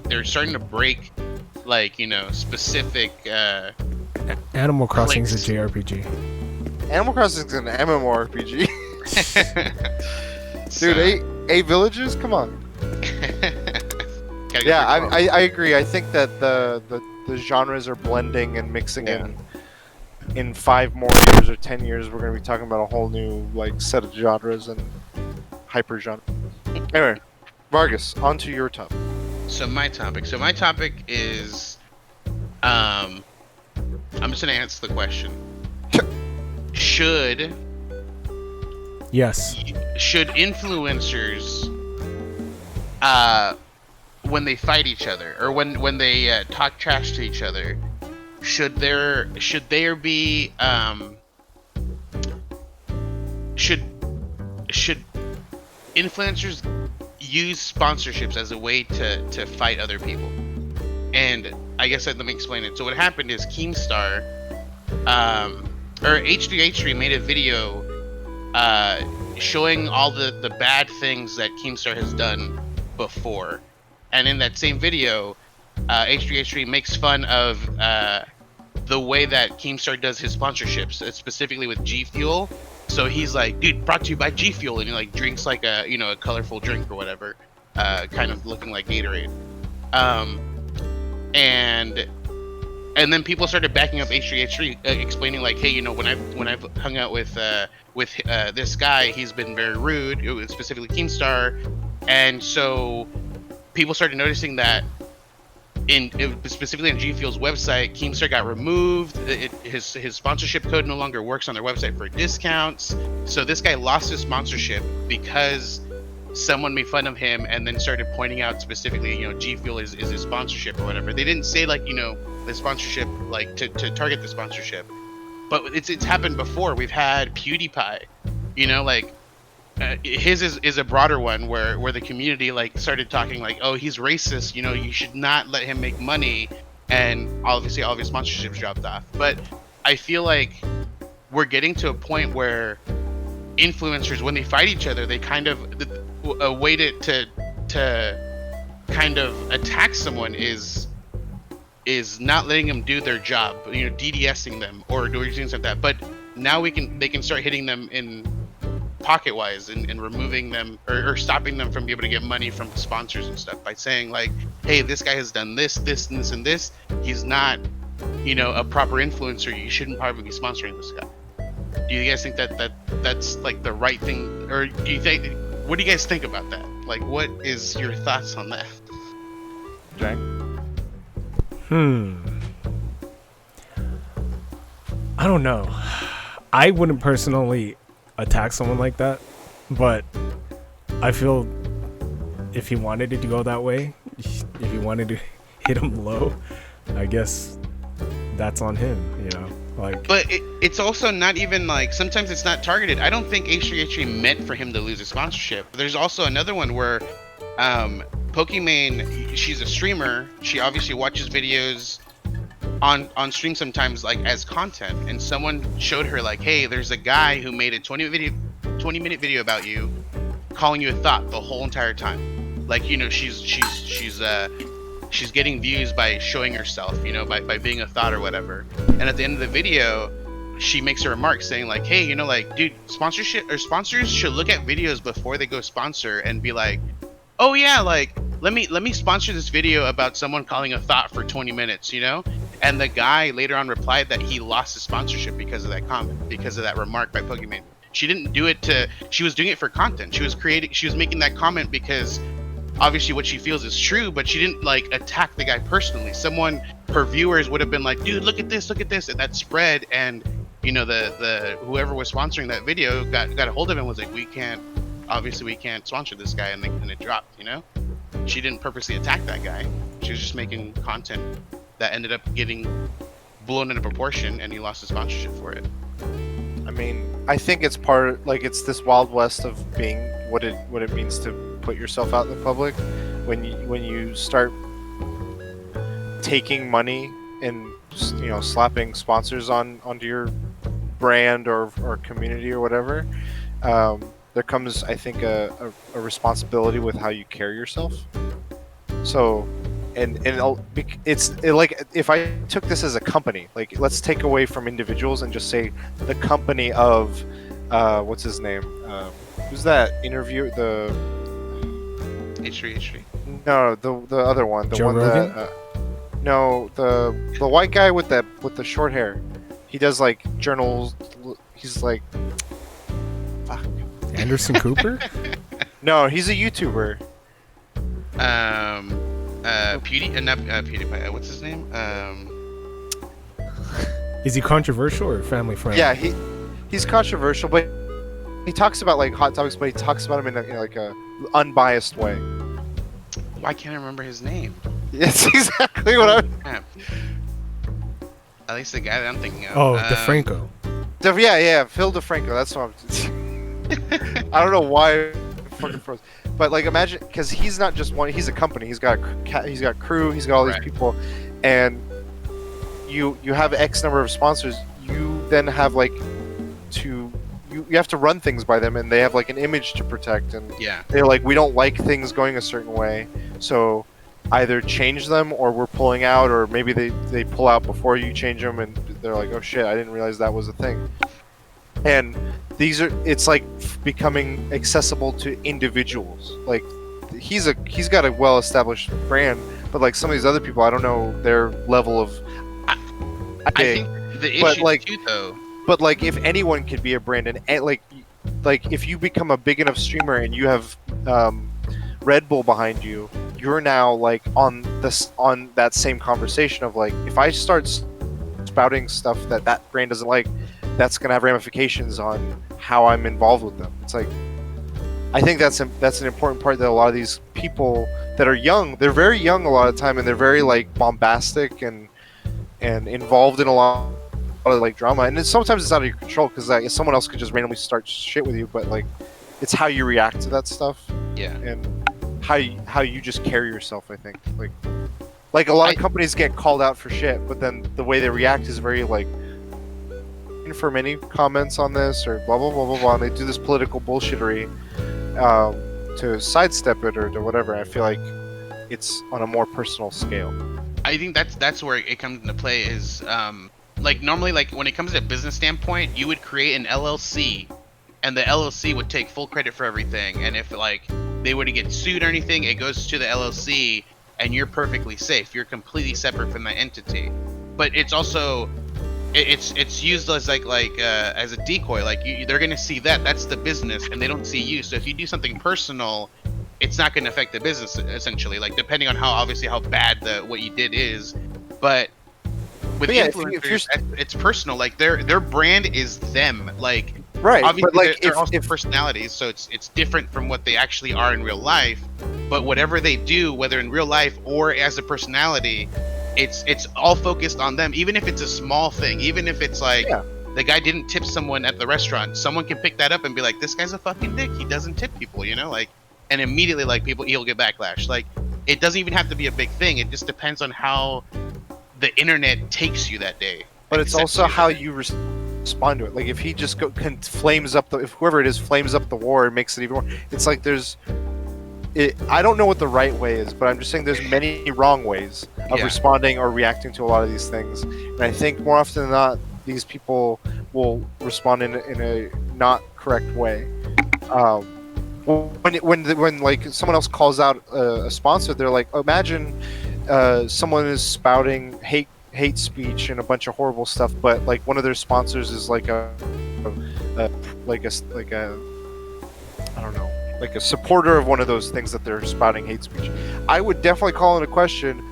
They're starting to break like specific. Animal Crossing is a Clicks. JRPG. Animal Crossing is an MMORPG. So- Dude, 8 villages? Come on. Gotta Yeah, go for I agree. I think that the genres are blending and mixing in 5 more years or 10 years we're going to be talking about a whole new like set of genres and hyper genre. Anyway, Vargas, on to your topic. So my topic is, I'm just gonna answer the question. Should Yes. influencers, when they fight each other or when they talk trash to each other, should there be should influencers use sponsorships as a way to fight other people? And I guess let me explain it. So what happened is KEEMSTAR, or H3H3 made a video showing all the bad things that KEEMSTAR has done before. And in that same video, H3H3 makes fun of the way that KEEMSTAR does his sponsorships, specifically with G Fuel. So he's like, dude, brought to you by G Fuel, and he like drinks like a colorful drink or whatever, kind of looking like Gatorade. And then people started backing up H3H3, explaining like, hey, when I've hung out with this guy, he's been very rude, specifically KEEMSTAR, and so people started noticing that specifically on G Fuel's website, Keemstar got removed. His sponsorship code no longer works on their website for discounts. So this guy lost his sponsorship because someone made fun of him and then started pointing out specifically, G Fuel is his sponsorship or whatever. They didn't say like, the sponsorship, like to target the sponsorship, but it's happened before. We've had PewDiePie, his is a broader one where the community like started talking like, oh, he's racist, you should not let him make money, and obviously all of his sponsorships dropped off. But I feel like we're getting to a point where influencers, when they fight each other, they kind of a way to kind of attack someone is not letting them do their job, DDSing them or doing things like that. But now they can start hitting them in pocket wise and removing them or stopping them from being able to get money from sponsors and stuff by saying like, hey, this guy has done this and this and this, he's not a proper influencer, you shouldn't probably be sponsoring this guy. Do you guys think that's like the right thing, or what do you guys think about that? Like, what is your thoughts on that? Jang? I don't know. I wouldn't personally attack someone like that, but I feel if he wanted it to go that way, if he wanted to hit him low, I guess that's on him, like. But it's also not even like, sometimes it's not targeted. I don't think H3H3 meant for him to lose a sponsorship. There's also another one where Pokimane, she's a streamer, she obviously watches videos on stream sometimes like as content, and someone showed her like, hey, there's a guy who made a 20-minute video about you, calling you a thought the whole entire time. Like, she's getting views by showing herself, by being a thought or whatever. And at the end of the video, she makes a remark saying like, hey, dude, sponsors should look at videos before they go sponsor and be like, oh yeah, like let me sponsor this video about someone calling a thought for 20 minutes, And the guy later on replied that he lost his sponsorship because of that comment, because of that remark by Pokimane. She didn't do it she was doing it for content. She was making that comment because obviously what she feels is true, but she didn't like attack the guy personally. Her viewers would have been like, dude, look at this, and that spread, and the whoever was sponsoring that video got a hold of it and was like, we can't sponsor this guy, and it dropped. She didn't purposely attack that guy. She was just making content that ended up getting blown into proportion, and he lost his sponsorship for it. I mean, I think it's it's this wild west of being what it means to put yourself out in the public. When you start taking money and slapping sponsors onto your brand or community or whatever, there comes, I think, a responsibility with how you carry yourself. So, like, if I took this as a company, like, let's take away from individuals and just say the company of, what's his name? Who's that interview? The H3H3. No, the other one. The Joe one Rogan? that. No, the white guy with the short hair. He does like journals. He's like. Fuck. Anderson Cooper? No, he's a YouTuber. PewDiePie. What's his name? Is he controversial or family friendly? Yeah, he's controversial, but he talks about like hot topics, but he talks about them in like a unbiased way. Why can't I remember his name? It's exactly what I'm. At least the guy that I'm thinking of. Oh, DeFranco. Yeah, Phil DeFranco. That's what I'm. I don't know why I fucking froze. But like, imagine, because he's not just one. He's a company. He's got crew. He's got all these people, and you have X number of sponsors. You then have like you have to run things by them, and they have like an image to protect, and they're like, we don't like things going a certain way, so either change them or we're pulling out, or maybe they pull out before you change them, and they're like, oh shit, I didn't realize that was a thing. And it's like becoming accessible to individuals. Like he's got a well-established brand, but like some of these other people, I don't know their level of. I think the issue too, though. But like, if anyone could be a brand, and like if you become a big enough streamer and you have Red Bull behind you, you're now like on that same conversation of like, if I start spouting stuff that brand doesn't like, that's gonna have ramifications on how I'm involved with them. It's like, I think that's an important part, that a lot of these people that are young, they're very young a lot of the time, and they're very like bombastic and involved in a lot of like drama, and sometimes it's out of your control, because like someone else could just randomly start shit with you, but like it's how you react to that stuff, and how you just carry yourself. I think like a lot of companies get called out for shit, but then the way they react is very like, for many comments on this or blah blah blah blah blah, and they do this political bullshittery to sidestep it or to whatever. I feel like it's on a more personal scale. I think that's where it comes into play is like normally, like when it comes to a business standpoint, you would create an LLC, and the LLC would take full credit for everything, and if like they were to get sued or anything, it goes to the LLC and you're perfectly safe. You're completely separate from that entity. But it's also it's used as like as a decoy. Like they're gonna see that's the business, and they don't see you. So if you do something personal, it's not gonna affect the business essentially. Like depending on how bad what you did is, but with influencers, it's personal. Like their brand is them. Like right, obviously but like they're also personalities, so it's different from what they actually are in real life. But whatever they do, whether in real life or as a personality, it's all focused on them. Even if it's a small thing, even if it's like the guy didn't tip someone at the restaurant, someone can pick that up and be like, this guy's a fucking dick, he doesn't tip people, you know, like, and immediately like he'll get backlash. Like it doesn't even have to be a big thing, it just depends on how the internet takes you that day. But it's also how you respond to it. Like if he just flames up if whoever it is flames up the war and makes it even more, it's like I don't know what the right way is, but I'm just saying there's many wrong ways of responding or reacting to a lot of these things. And I think more often than not, these people will respond in a not correct way. When like someone else calls out a sponsor, they're like, imagine someone is spouting hate speech and a bunch of horrible stuff, but like one of their sponsors is like a I don't know, like a supporter of one of those things that they're spouting hate speech. I would definitely call into question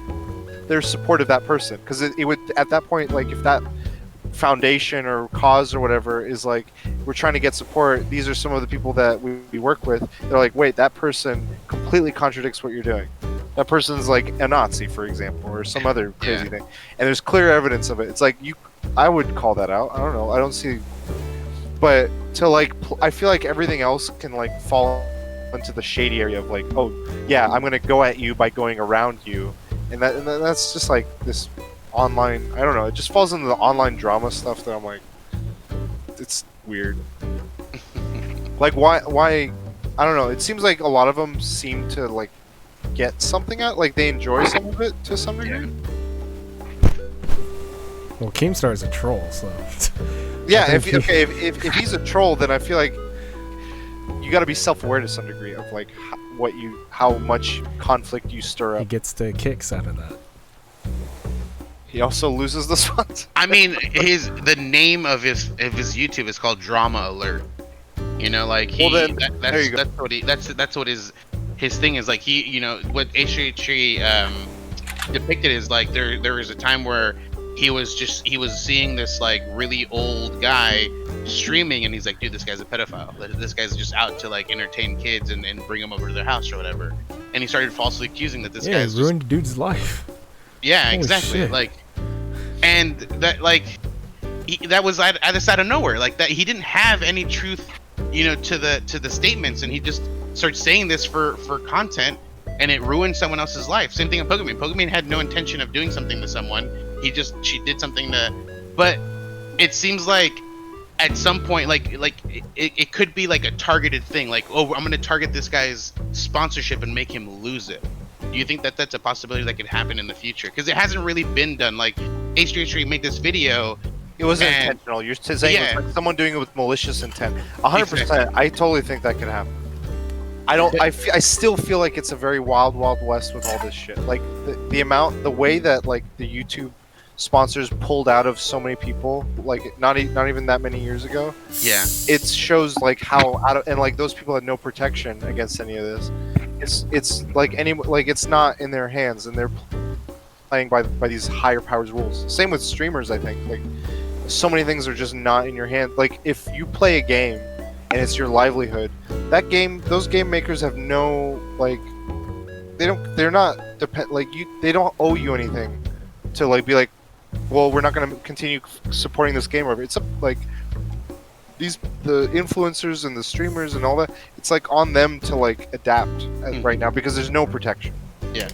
their support of that person, because it would, at that point, like if that foundation or cause or whatever is like, we're trying to get support, these are some of the people that we work with, they're like, wait, that person completely contradicts what you're doing. That person's like a Nazi, for example, or some other crazy thing, and there's clear evidence of it. It's like I would call that out. I don't know. I don't see, but to like, I feel like everything else can like fall into the shady area of like, oh yeah, I'm gonna go at you by going around you, and that's just like this online, I don't know, it just falls into the online drama stuff that I'm like, it's weird. Like why I don't know, it seems like a lot of them seem to like get something out, like they enjoy some of it to some degree. Well, Keemstar is a troll, so yeah, if he's a troll, then I feel like you got to be self-aware to some degree of like how much conflict you stir up. He gets the kicks out of that. He also loses the sponsor. I mean, the name of his YouTube is called Drama Alert. You know, like that's what his thing is. Like he, you know, what H3 depicted is like there was a time where he was seeing this like really old guy streaming, and he's like, dude, this guy's a pedophile. This guy's just out to like entertain kids and bring them over to their house or whatever. And he started falsely accusing that this guy's ruined the dude's life. Yeah, Holy exactly. Shit. Like, and that like that was out of nowhere. Like that he didn't have any truth, you know, to the statements, and he just started saying this for content, and it ruined someone else's life. Same thing with Pokemon. Pokemon had no intention of doing something to someone. She did something but it seems like at some point, like it could be like a targeted thing. Like, oh, I'm gonna target this guy's sponsorship and make him lose it. Do you think that that's a possibility that could happen in the future? Because it hasn't really been done. Like H3 made this video. It wasn't intentional. You're saying it was like someone doing it with malicious intent. 100%. I totally think that could happen. I still feel like it's a very wild west with all this shit. Like the way that like the YouTube sponsors pulled out of so many people, like not even that many years ago. Yeah. It shows like how and like those people had no protection against any of this. it's like it's not in their hands, and they're playing by these higher powers rules. Same with streamers, I think. Like, so many things are just not in your hand. Like, if you play a game and it's your livelihood, those game makers have no, like, they're not they don't owe you anything to, like, be like, well, we're not going to continue supporting this game. Or it's like the influencers and the streamers and all that. It's like on them to, like, adapt right now, because there's no protection. Yeah.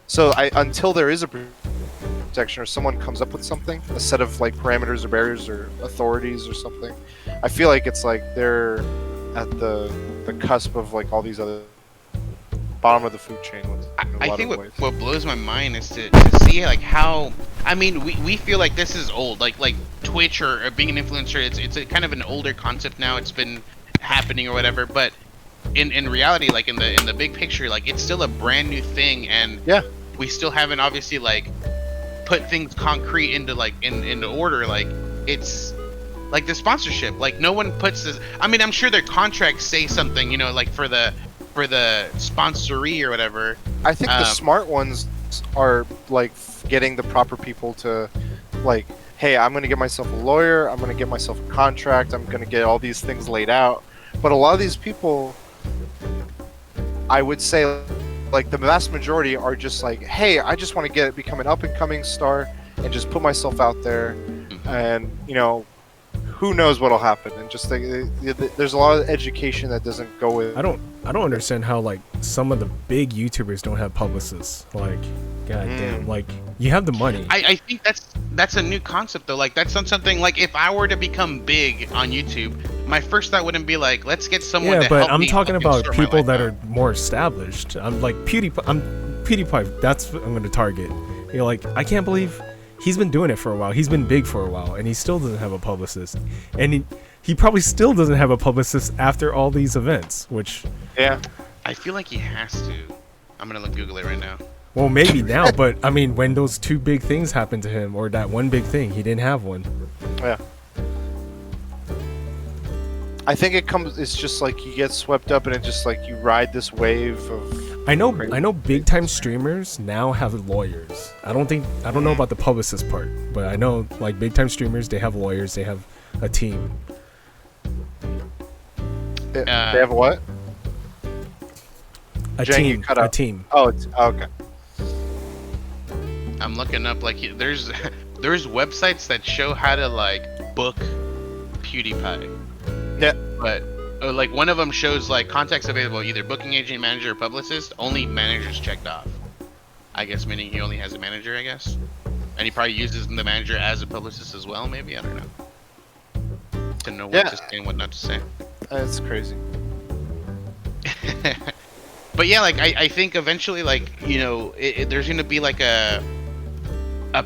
So until there is a protection, or someone comes up with something, a set of, like, parameters or barriers or authorities or something, I feel like it's like they're at the cusp of, like, all these other bottom of the food chain. I think what blows my mind is to see, like, how, I mean, we feel like this is old, like Twitch or being an influencer. It's a kind of an older concept now. It's been happening or whatever, but in reality, like, in the big picture, like, it's still a brand new thing, and yeah, we still haven't obviously, like, put things concrete into, like, into order. Like, it's like the sponsorship, like, no one puts this. I mean, I'm sure their contracts say something, you know, like, for the sponsoree or whatever. I think the smart ones are, like, getting the proper people to, like, hey, I'm going to get myself a lawyer, I'm going to get myself a contract, I'm going to get all these things laid out. But a lot of these people, I would say, like, the vast majority are just like, hey, I just want to become an up-and-coming star and just put myself out there, and, you know, who knows what'll happen. And just there's a lot of education that doesn't go with. I don't understand how, like, some of the big YouTubers don't have publicists. Like, goddamn, like, you have the money. I think that's a new concept, though. Like, that's not something, like, if I were to become big on YouTube, my first thought wouldn't be like, let's get someone to help me. Yeah, but I'm talking about people that are more established. I'm like PewDiePie. That's what I'm going to target. You're like, I can't believe he's been doing it for a while. He's been big for a while, and he still doesn't have a publicist. And he probably still doesn't have a publicist after all these events, which... Yeah. I feel like he has to. I'm going to Google it right now. Well, maybe now, but, I mean, when those two big things happened to him, or that one big thing, he didn't have one. Yeah. I think it's just like you get swept up, and it just, like, you ride this wave of... I know big time streamers now have lawyers. I don't know about the publicist part, but I know, like, big time streamers, they have lawyers, they have a team. They have what? A team. Oh, okay. I'm looking up, like, there's websites that show how to, like, book PewDiePie. Yeah. But like, one of them shows, like, contacts available, either booking agent, manager, or publicist. Only managers checked off. I guess meaning he only has a manager, I guess. And he probably uses the manager as a publicist as well, maybe? I don't know. To know what to say and what not to say. That's crazy. But yeah, like, I think eventually, like, you know, there's going to be, like, a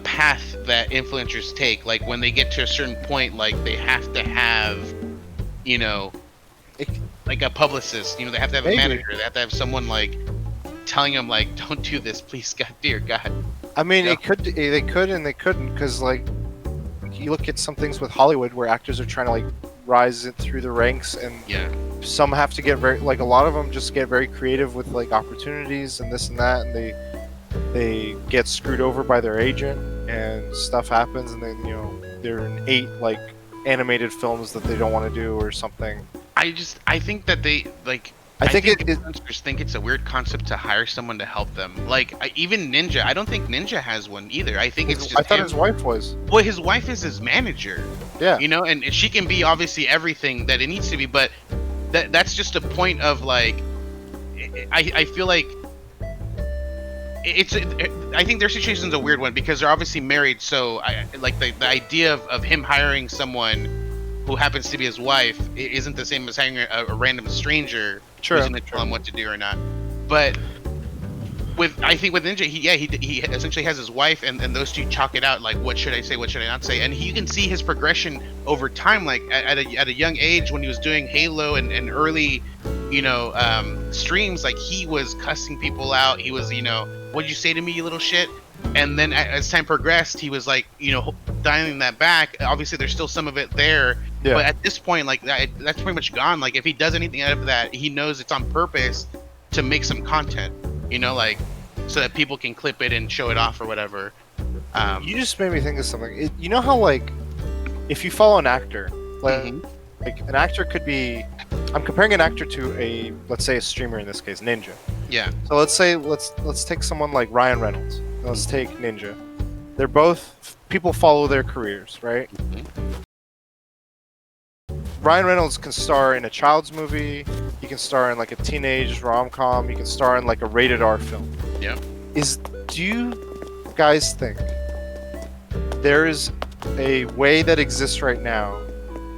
path that influencers take. Like, when they get to a certain point, like, they have to have, you know, like a publicist, you know, they have to have a manager, they have to have someone, like, telling them, like, don't do this, please, God, dear God. I mean, they could and they couldn't, because, like, you look at some things with Hollywood where actors are trying to, like, rise it through the ranks, and some have to get a lot of them just get very creative with, like, opportunities and this and that, and they get screwed over by their agent, and stuff happens, and then, you know, they're in 8, like, animated films that they don't want to do or something. I think that they, like, I think influencers think it's a weird concept to hire someone to help them. Like, even Ninja, I don't think Ninja has one either. I think it's just I thought his wife was. Well, his wife is his manager. Yeah. You know, and she can be obviously everything that it needs to be, but that's just a point of, like, I feel like I think their situation's a weird one because they're obviously married, so like the idea of him hiring someone who happens to be his wife isn't the same as hiring a random stranger who's going to tell him what to do or not. But I think with Ninja, he essentially has his wife, and those two chalk it out, like, what should I say, what should I not say, and you can see his progression over time, like at a young age when he was doing Halo and early, you know, streams, like, he was cussing people out, he was, you know, what'd you say to me, you little shit? And then as time progressed, he was, like, you know, dialing that back. Obviously, there's still some of it there, but at this point, like, that's pretty much gone. Like, if he does anything out of that, he knows it's on purpose. to make some content, you know, like so that people can clip it and show it off or whatever. You just made me think of something. You know how like if you follow an actor, like, Mhm. like an actor could be. I'm comparing an actor to a, let's say, a streamer in this case, Ninja. Yeah. So let's take someone like Ryan Reynolds. Let's take Ninja. They're both people follow their careers, right? Mhm. Ryan Reynolds can star in a child's movie. He can star in like a teenage rom-com. He can star in like a rated R film. Yep. Do you guys think there is a way that exists right now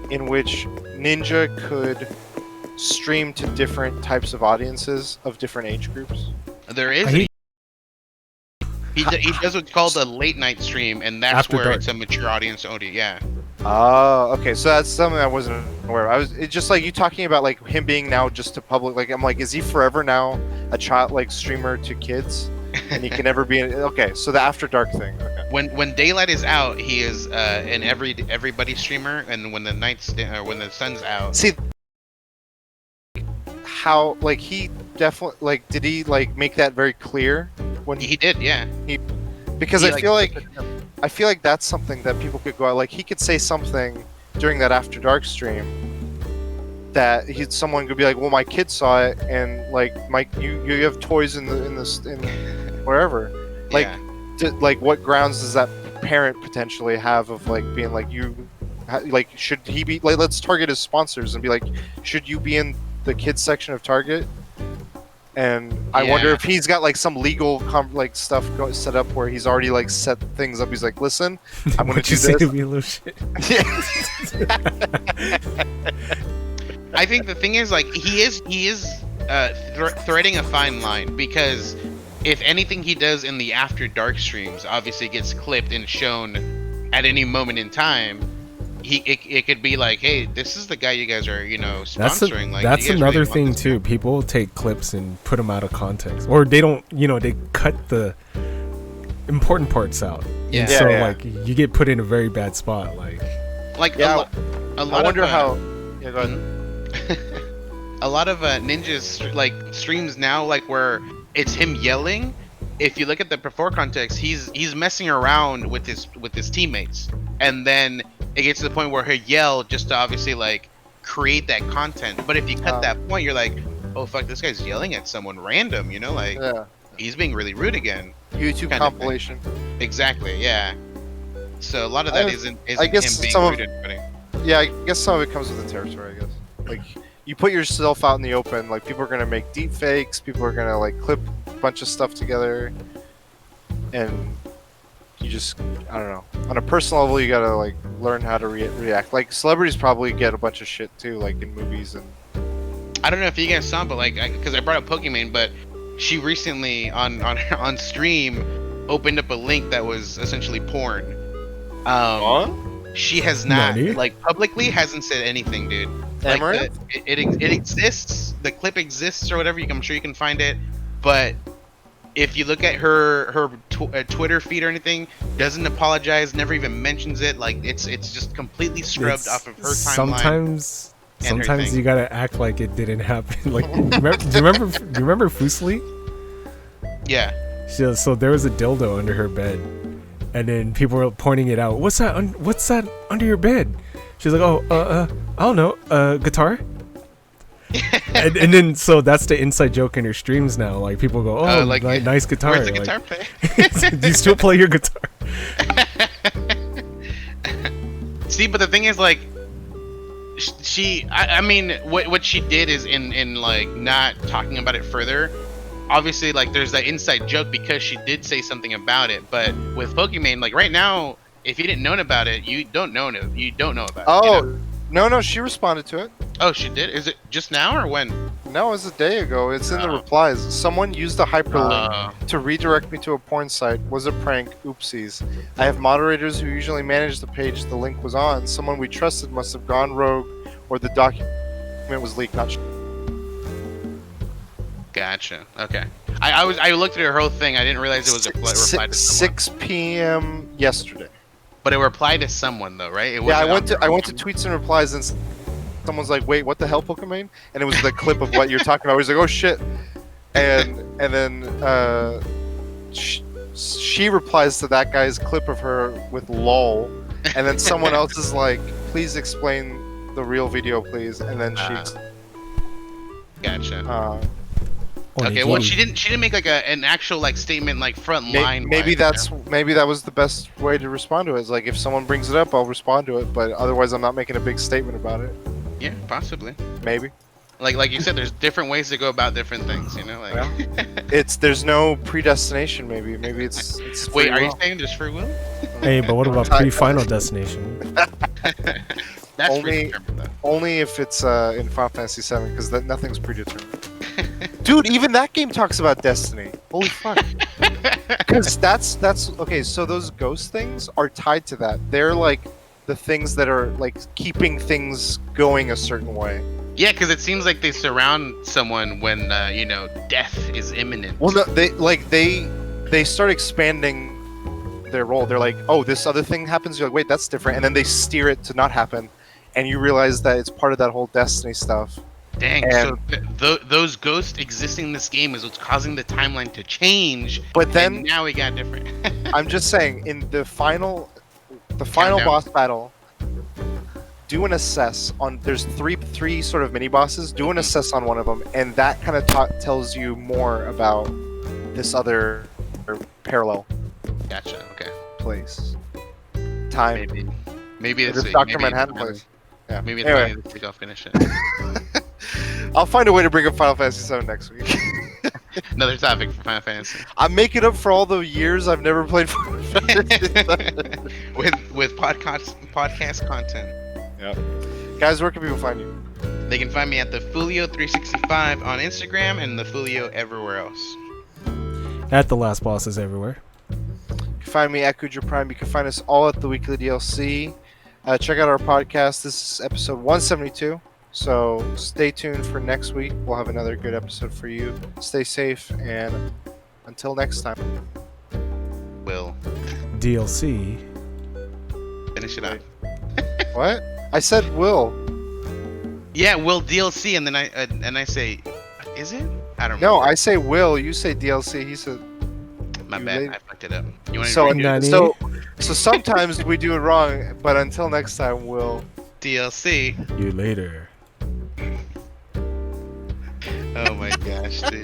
in which Ninja could stream to different types of audiences of different age groups? There is. He does what's called a late night stream, and that's After where dark. it's a mature audience audience. Yeah. Oh, okay. So that's something I wasn't aware of. It's just like you talking about like him being now just to public. Like I'm like, is he forever now a child like streamer to kids, and he can never be? Okay, so the After Dark thing. Okay. When daylight is out, he is an everybody streamer, and when the when the sun's out, See how like he definitely like did he like make that very clear when he did. Yeah. because He, I feel like that's something that people could go out like he could say something during that After Dark stream that someone could be like, well, my kid saw it, and like you have toys in wherever, like Yeah. like what grounds does that parent potentially have of like being like like should he be like, let's target his sponsors and be like, should you be in the kids section of Target? And I wonder Yeah. if he's got like some legal like stuff set up where he's already like set things up. He's like, listen, I'm gonna What'd do you say this. to me, little shit? I think the thing is like he is threading a fine line, because if anything he does in the After Dark streams obviously gets clipped and shown at any moment in time, it could be like, hey, this is the guy you guys are sponsoring. That's you guys another really want thing this too. guy? People take clips and put them out of context, or they don't. They cut the important parts out. Yeah. And Yeah, so yeah. like you get put in a very bad spot. Like Yeah, a lot I wonder of, how. Yeah, go ahead. a lot of ninjas like streams now, like where it's him yelling. If you look at the before context, he's messing around with his teammates, and then it gets to the point where he'll yell just to obviously like create that content. But if you cut that point, you're like, oh fuck, this guy's yelling at someone random, like Yeah, he's being really rude again. YouTube kind of compilation. Exactly, yeah. So a lot of that isn't I guess him being some of- rude to anybody. Yeah, I guess some of it comes with the territory. I guess like you put yourself out in the open, like people are gonna make deep fakes. People are gonna like clip a bunch of stuff together, and you just I don't know. On a personal level, you gotta like learn how to react. Like celebrities probably get a bunch of shit too, like in movies and. I don't know if you guys saw, but like, because I brought up Pokemon, but she recently on stream opened up a link that was essentially porn. She has not Nani? like publicly hasn't said anything, dude. Like Amaranth? it exists, the clip exists or whatever. I'm sure you can find it, but if you look at her Twitter feed or anything, doesn't apologize, never even mentions it. Like it's just completely scrubbed it's off of her timeline. Sometimes thing. you gotta act like it didn't happen. Like do you remember Fusli? Yeah. So there was a dildo under her bed, and then people were pointing it out. What's that? What's that under your bed? She's like, I don't know, guitar. and then so that's the inside joke in her streams now. Like people go, like, nice guitar. Where's the Like, guitar player? do you still play your guitar? See, but the thing is, like, I mean, what she did is in like not talking about it further. Obviously, like, there's that inside joke because she did say something about it. But with Pokemon, like right now, if you didn't know about it, you don't know about it. You know? No, she responded to it. Oh, she did. Is it just now or when? No, it was a day ago. It's in the replies. Someone used a hyperlink to redirect me to a porn site. Was a prank. Oopsies. I have moderators who usually manage the page the link was on. Someone we trusted must have gone rogue, or the document was leaked. Not sure. Gotcha. Okay. I looked at her whole thing. I didn't realize it was a reply to someone. 6 p.m. yesterday. But it replied to someone though, right? It Yeah, wasn't I went to tweets and replies, and someone's like, "Wait, what the hell, Pokemon?" And it was the clip of what you're talking about. He's like, "Oh shit." and then she replies to that guy's clip of her with lol, and then someone else is like, please explain the real video, please, and then Gotcha. Okay, well, she didn't make like an actual like statement like front line. Maybe that was the best way to respond to it. Is like if someone brings it up, I'll respond to it, but otherwise I'm not making a big statement about it. Yeah, possibly. Maybe. Like you said, there's different ways to go about different things. You know, like. Yeah. There's no predestination. Maybe it's. Wait, are you saying there's free will? Hey, but what about pre-final destination? That's only if it's in Final Fantasy VII, because nothing's predetermined. Dude, even that game talks about destiny. Holy fuck! Because that's okay. So those ghost things are tied to that. They're like the things that are like keeping things going a certain way. Yeah, because it seems like they surround someone when death is imminent. Well, no, they start expanding their role. They're like, oh, this other thing happens. You're like, wait, that's different, and then they steer it to not happen, and you realize that it's part of that whole destiny stuff. Dang, so those ghosts existing in this game is what's causing the timeline to change. But then now we got different. I'm just saying, in the final boss battle, do an assess on. There's three sort of mini bosses. Do an assess on one of them, and that kind of tells you more about this other parallel. Gotcha. Okay. Place. Time. Maybe it's Dr. Manhattan place. Yeah. Maybe it's anyway. This week I'll finish it. I'll find a way to bring up Final Fantasy VII next week. Another topic for Final Fantasy. I'm making up for all the years I've never played Final Fantasy with podcast content. Yeah. Guys, where can people find you? They can find me at the Fulio365 on Instagram and the Fulio everywhere else. At the Last Bosses everywhere. You can find me at Kuja Prime. You can find us all at the Weekly DLC. Check out our podcast. This is episode 172. So stay tuned for next week. We'll have another good episode for you. Stay safe, and until next time. Will. DLC. Finish it up. What? I said will. Yeah, will DLC, and then I say, is it? I don't know. remember. No, I say will. You say DLC. He said. My bad. I fucked it up. You want so sometimes we do it wrong, but until next time, will. DLC. You later. Oh my gosh, dude.